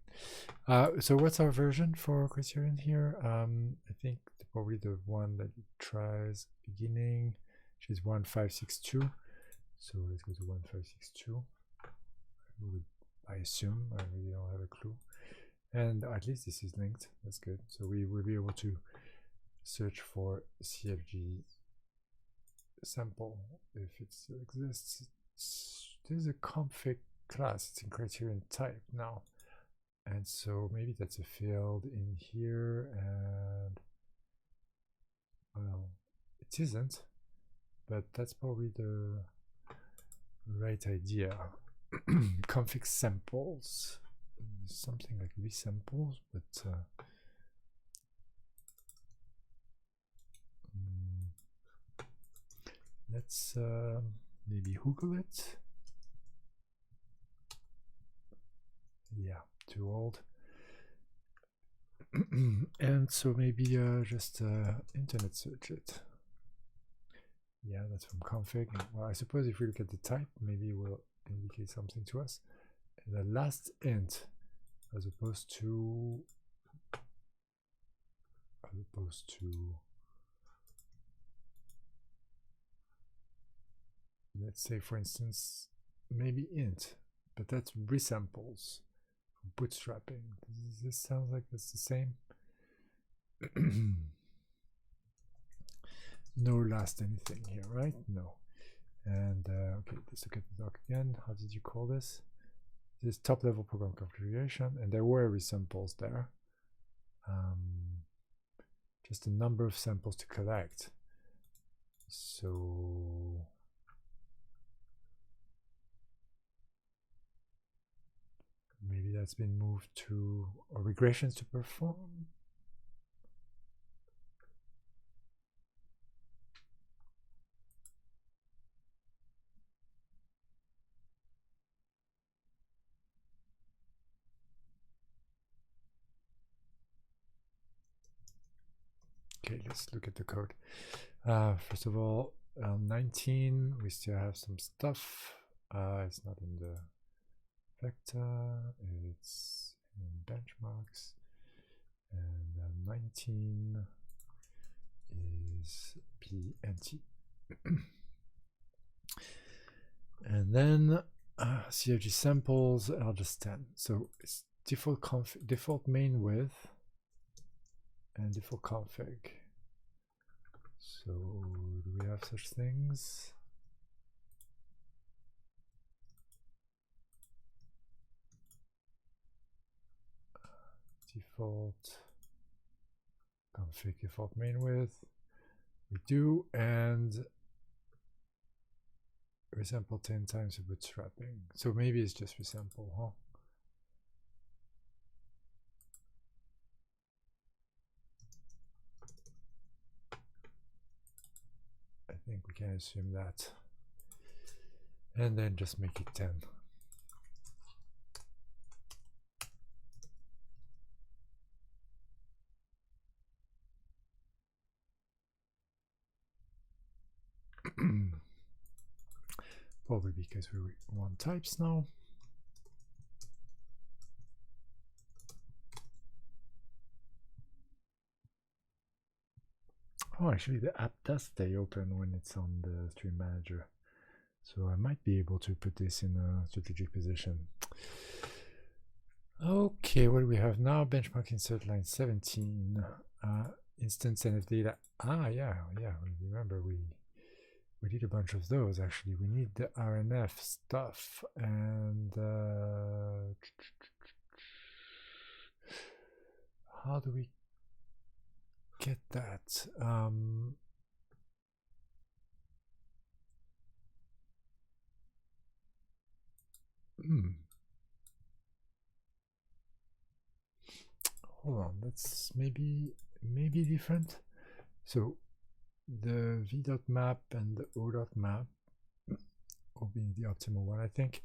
So what's our version for Criterion here? I think probably the one that it tries beginning, which is 1562. So let's go to 1562. I assume, I really don't have a clue. And at least this is linked. That's good. So we will be able to search for CFG sample if it still exists. There's a config class. It's in Criterion type now, and so maybe that's a field in here, and well, it isn't, but that's probably the right idea. Config samples, something like resamples, but let's maybe Google it. Yeah, too old. And so maybe just internet search it. Yeah, that's from config. Well, I suppose if we look at the type, maybe it will indicate something to us. And the last int, as opposed to let's say, for instance, maybe int, but that's resamples. Bootstrapping. Does this sound like it's the same? No last anything here, right? No. And okay, let's look at the doc again. How did you call this? this top level program configuration, and there were resamples there. Just a number of samples to collect. So maybe that's been moved to regressions to perform. Okay, let's look at the code. First of all, 19, we still have some stuff. It's not in the vector, it's in benchmarks. And 19 is PNT. And then CFG samples are just 10. So it's default main width and default config. So do we have such things? Default config, default main width. We do, and resample 10 times the bootstrapping. So maybe it's just resample, huh? I think we can assume that. And then just make it 10. Probably because we want types now. Oh, actually the app does stay open when it's on the stream manager. So I might be able to put this in a strategic position. Okay, what do we have now? Benchmark insert line 17. Instance NF data. Yeah. Remember we did a bunch of those actually. We need the RNF stuff, and how do we get that? Hold on, that's maybe different. So the v.map and the o.map will be the optimal one, I think.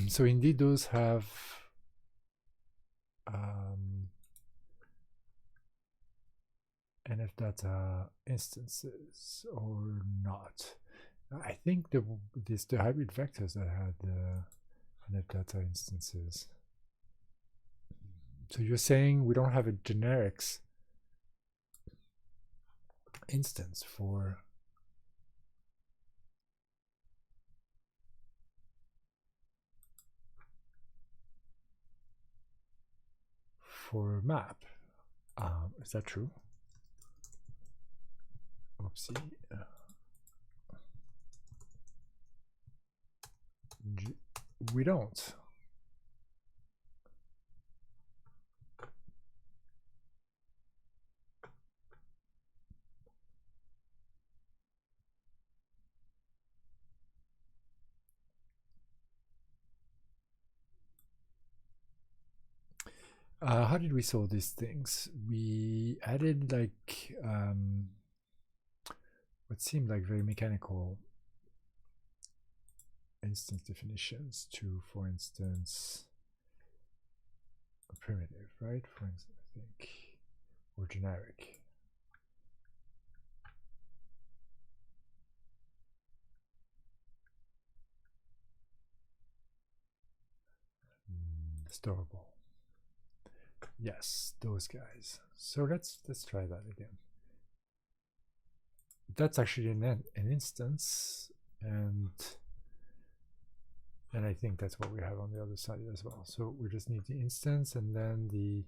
So indeed those have NF data instances or not. I think the hybrid vectors that had NF data instances. So you're saying we don't have a generics instance for map. Is that true? Oopsie. We don't. How did we solve these things? We added like what seemed like very mechanical instance definitions to, for instance, a primitive, right? For instance, I think, or generic. Storable. Yes, those guys. So let's try that again. That's actually an instance, and I think that's what we have on the other side as well. So we just need the instance and then the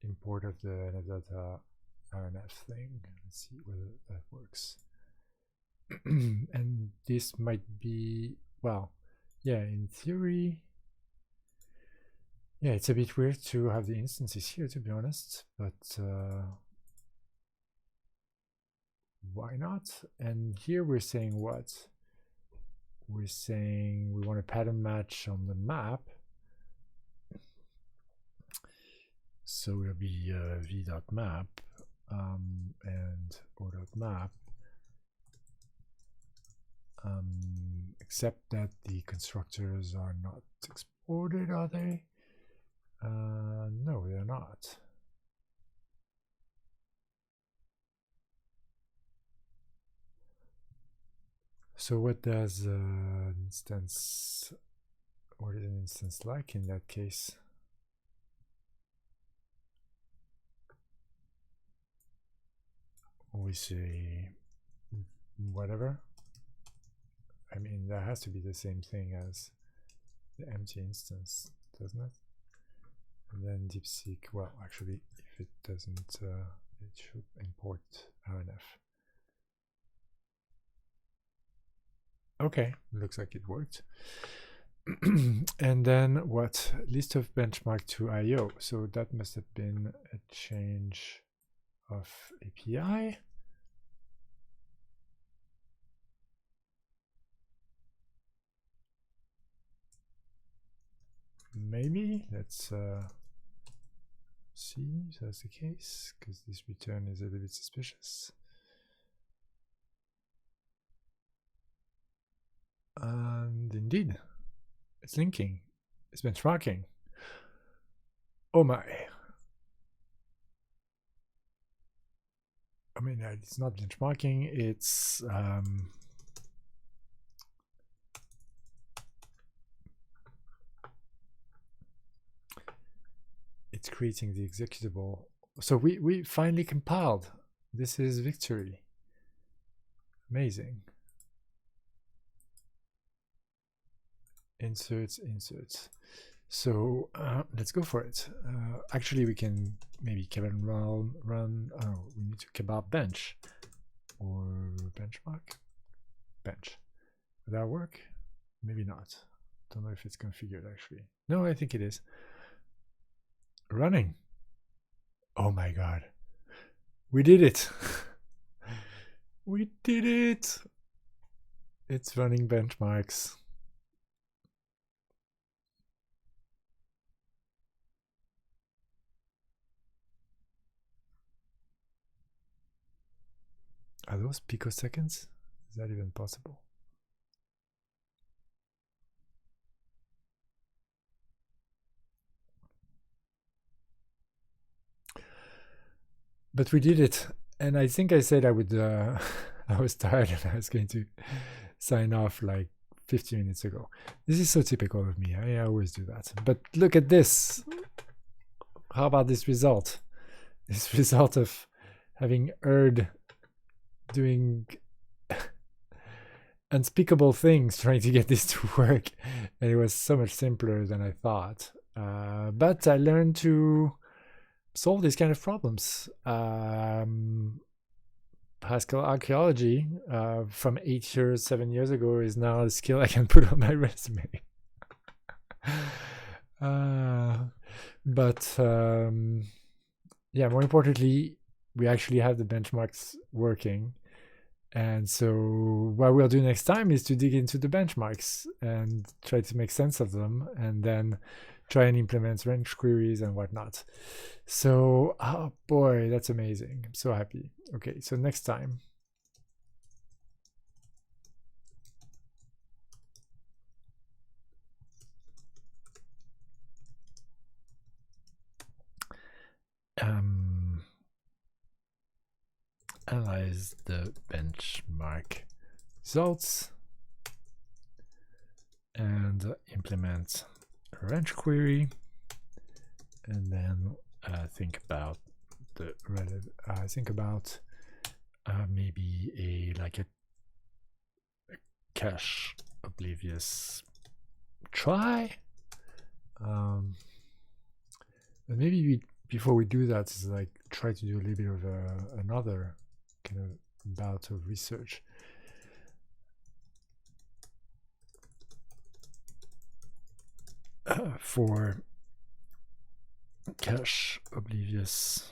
import of the NFData RNF thing. Let's see whether that works. And this might be, well, yeah, in theory Yeah, it's a bit weird to have the instances here, to be honest, but why not? And here we're saying what? We're saying we want a pattern match on the map. So it'll be v.map and o.map, except that the constructors are not exported, are they? No, they're not. So what does instance, what is an instance like in that case? We say whatever. I mean, that has to be the same thing as the empty instance, doesn't it? And then deepseek, well, actually, if it doesn't, it should import RNF. Okay, looks like it worked. And then what? List of benchmark to IO. So that must have been a change of API. Maybe. Let's see if that's the case, because this return is a little bit suspicious. And indeed, it's linking. It's benchmarking. Oh my. I mean, it's not benchmarking, it's it's creating the executable. So we finally compiled. This is victory. Amazing. Inserts. So let's go for it. Actually, we can maybe kebab run. Oh, we need to kebab bench or benchmark bench. Would that work? Maybe not. Don't know if it's configured actually. No, I think it is. Running. Oh my god. We did it. We did it. It's running benchmarks. Are those picoseconds? Is that even possible? But we did it. And I think I said I would, I was tired and I was going to sign off like 50 minutes ago. This is so typical of me. I always do that. But look at this. How about this result? This result of having Erd doing unspeakable things trying to get this to work. And it was so much simpler than I thought. But I learned to solve these kind of problems. Haskell archaeology from 7 years ago is now a skill I can put on my resume. But yeah, more importantly, we actually have the benchmarks working. And so what we'll do next time is to dig into the benchmarks and try to make sense of them, and then try and implement range queries and whatnot. So, oh boy, that's amazing. I'm so happy. Okay, so next time. Analyze the benchmark results and implement a range query, and then think about the maybe a cache Oblivious try. But maybe before we do that, is like try to do a little bit of another kind of bout of research. For cache Oblivious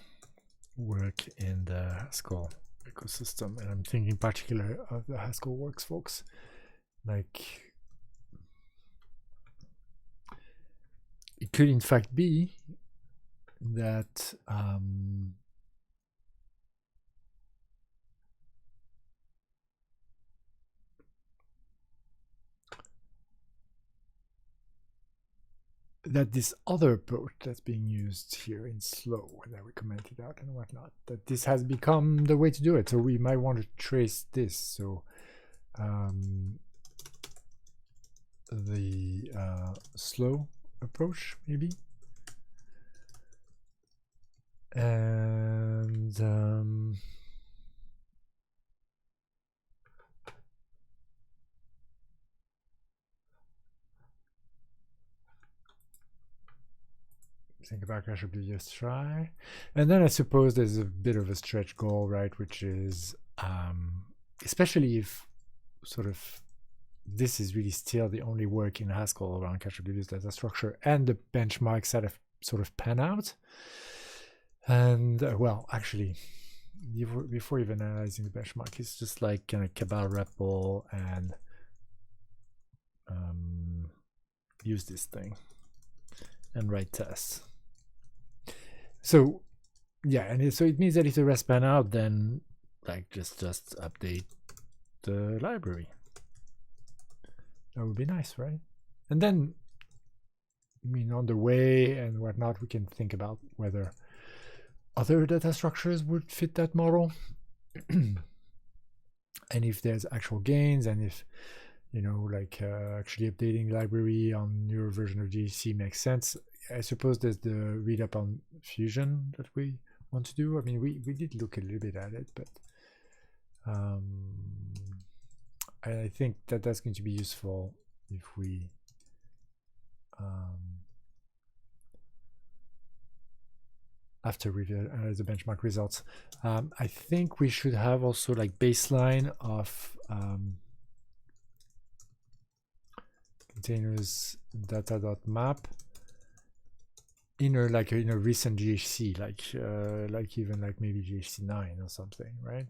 work in the Haskell ecosystem, and I'm thinking in particular of the Haskell works folks. Like, it could in fact be that that this other approach that's being used here in slow, that we commented out and whatnot, that this has become the way to do it. So we might want to trace this. So the slow approach maybe, and think about cache Oblivious try, and then I suppose there's a bit of a stretch goal, right, which is especially if sort of this is really still the only work in Haskell around cache Oblivious data structure, and the benchmarks that have sort of pan out. And well, actually, before even analyzing the benchmark, it's just like kind of cabal REPL and use this thing and write tests. So yeah, and so it means that if the rest pan out, then like just update the library. That would be nice, right? And then, I mean, on the way and whatnot, we can think about whether other data structures would fit that model. And if there's actual gains, and if, you know, like actually updating library on newer version of GHC makes sense. I suppose there's the read up on Fusion that we want to do. I mean, we did look a little bit at it, but I think that that's going to be useful if we after review the benchmark results. I think we should have also like baseline of containers data.map in a recent GHC, like even like maybe GHC 9 or something, right?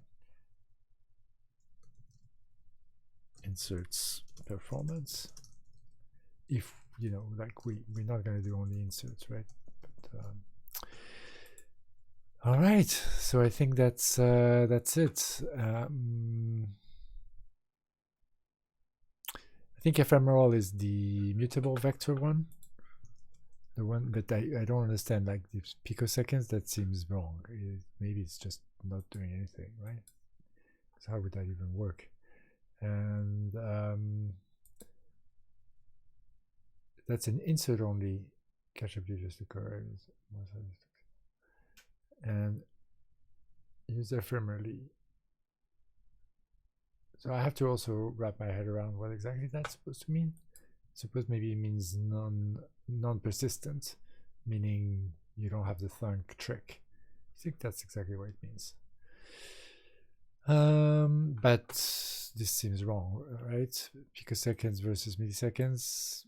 Inserts performance. If you know, like we're not gonna do only inserts, right? But, all right, so I think that's it. I think ephemeral is the mutable vector one. The one that I don't understand, like the picoseconds, that seems wrong. Maybe it's just not doing anything, right? So how would that even work? And that's an insert only cache Oblivious occurs, and use ephemerally. So I have to also wrap my head around what exactly that's supposed to mean. I suppose maybe it means non-persistent, meaning you don't have the thunk trick. I think that's exactly what it means. But this seems wrong, right? Picoseconds versus milliseconds,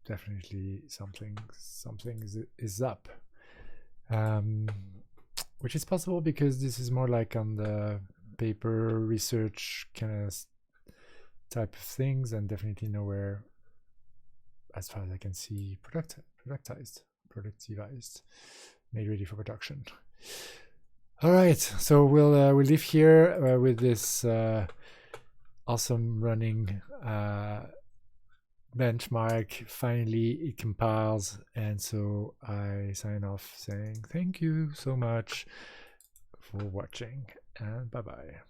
definitely something is up. Which is possible because this is more like on the paper research kind of type of things, and definitely nowhere, as far as I can see, productized, made ready for production. All right, so we'll leave here with this awesome running benchmark. Finally, it compiles, and so I sign off saying thank you so much for watching, and bye-bye.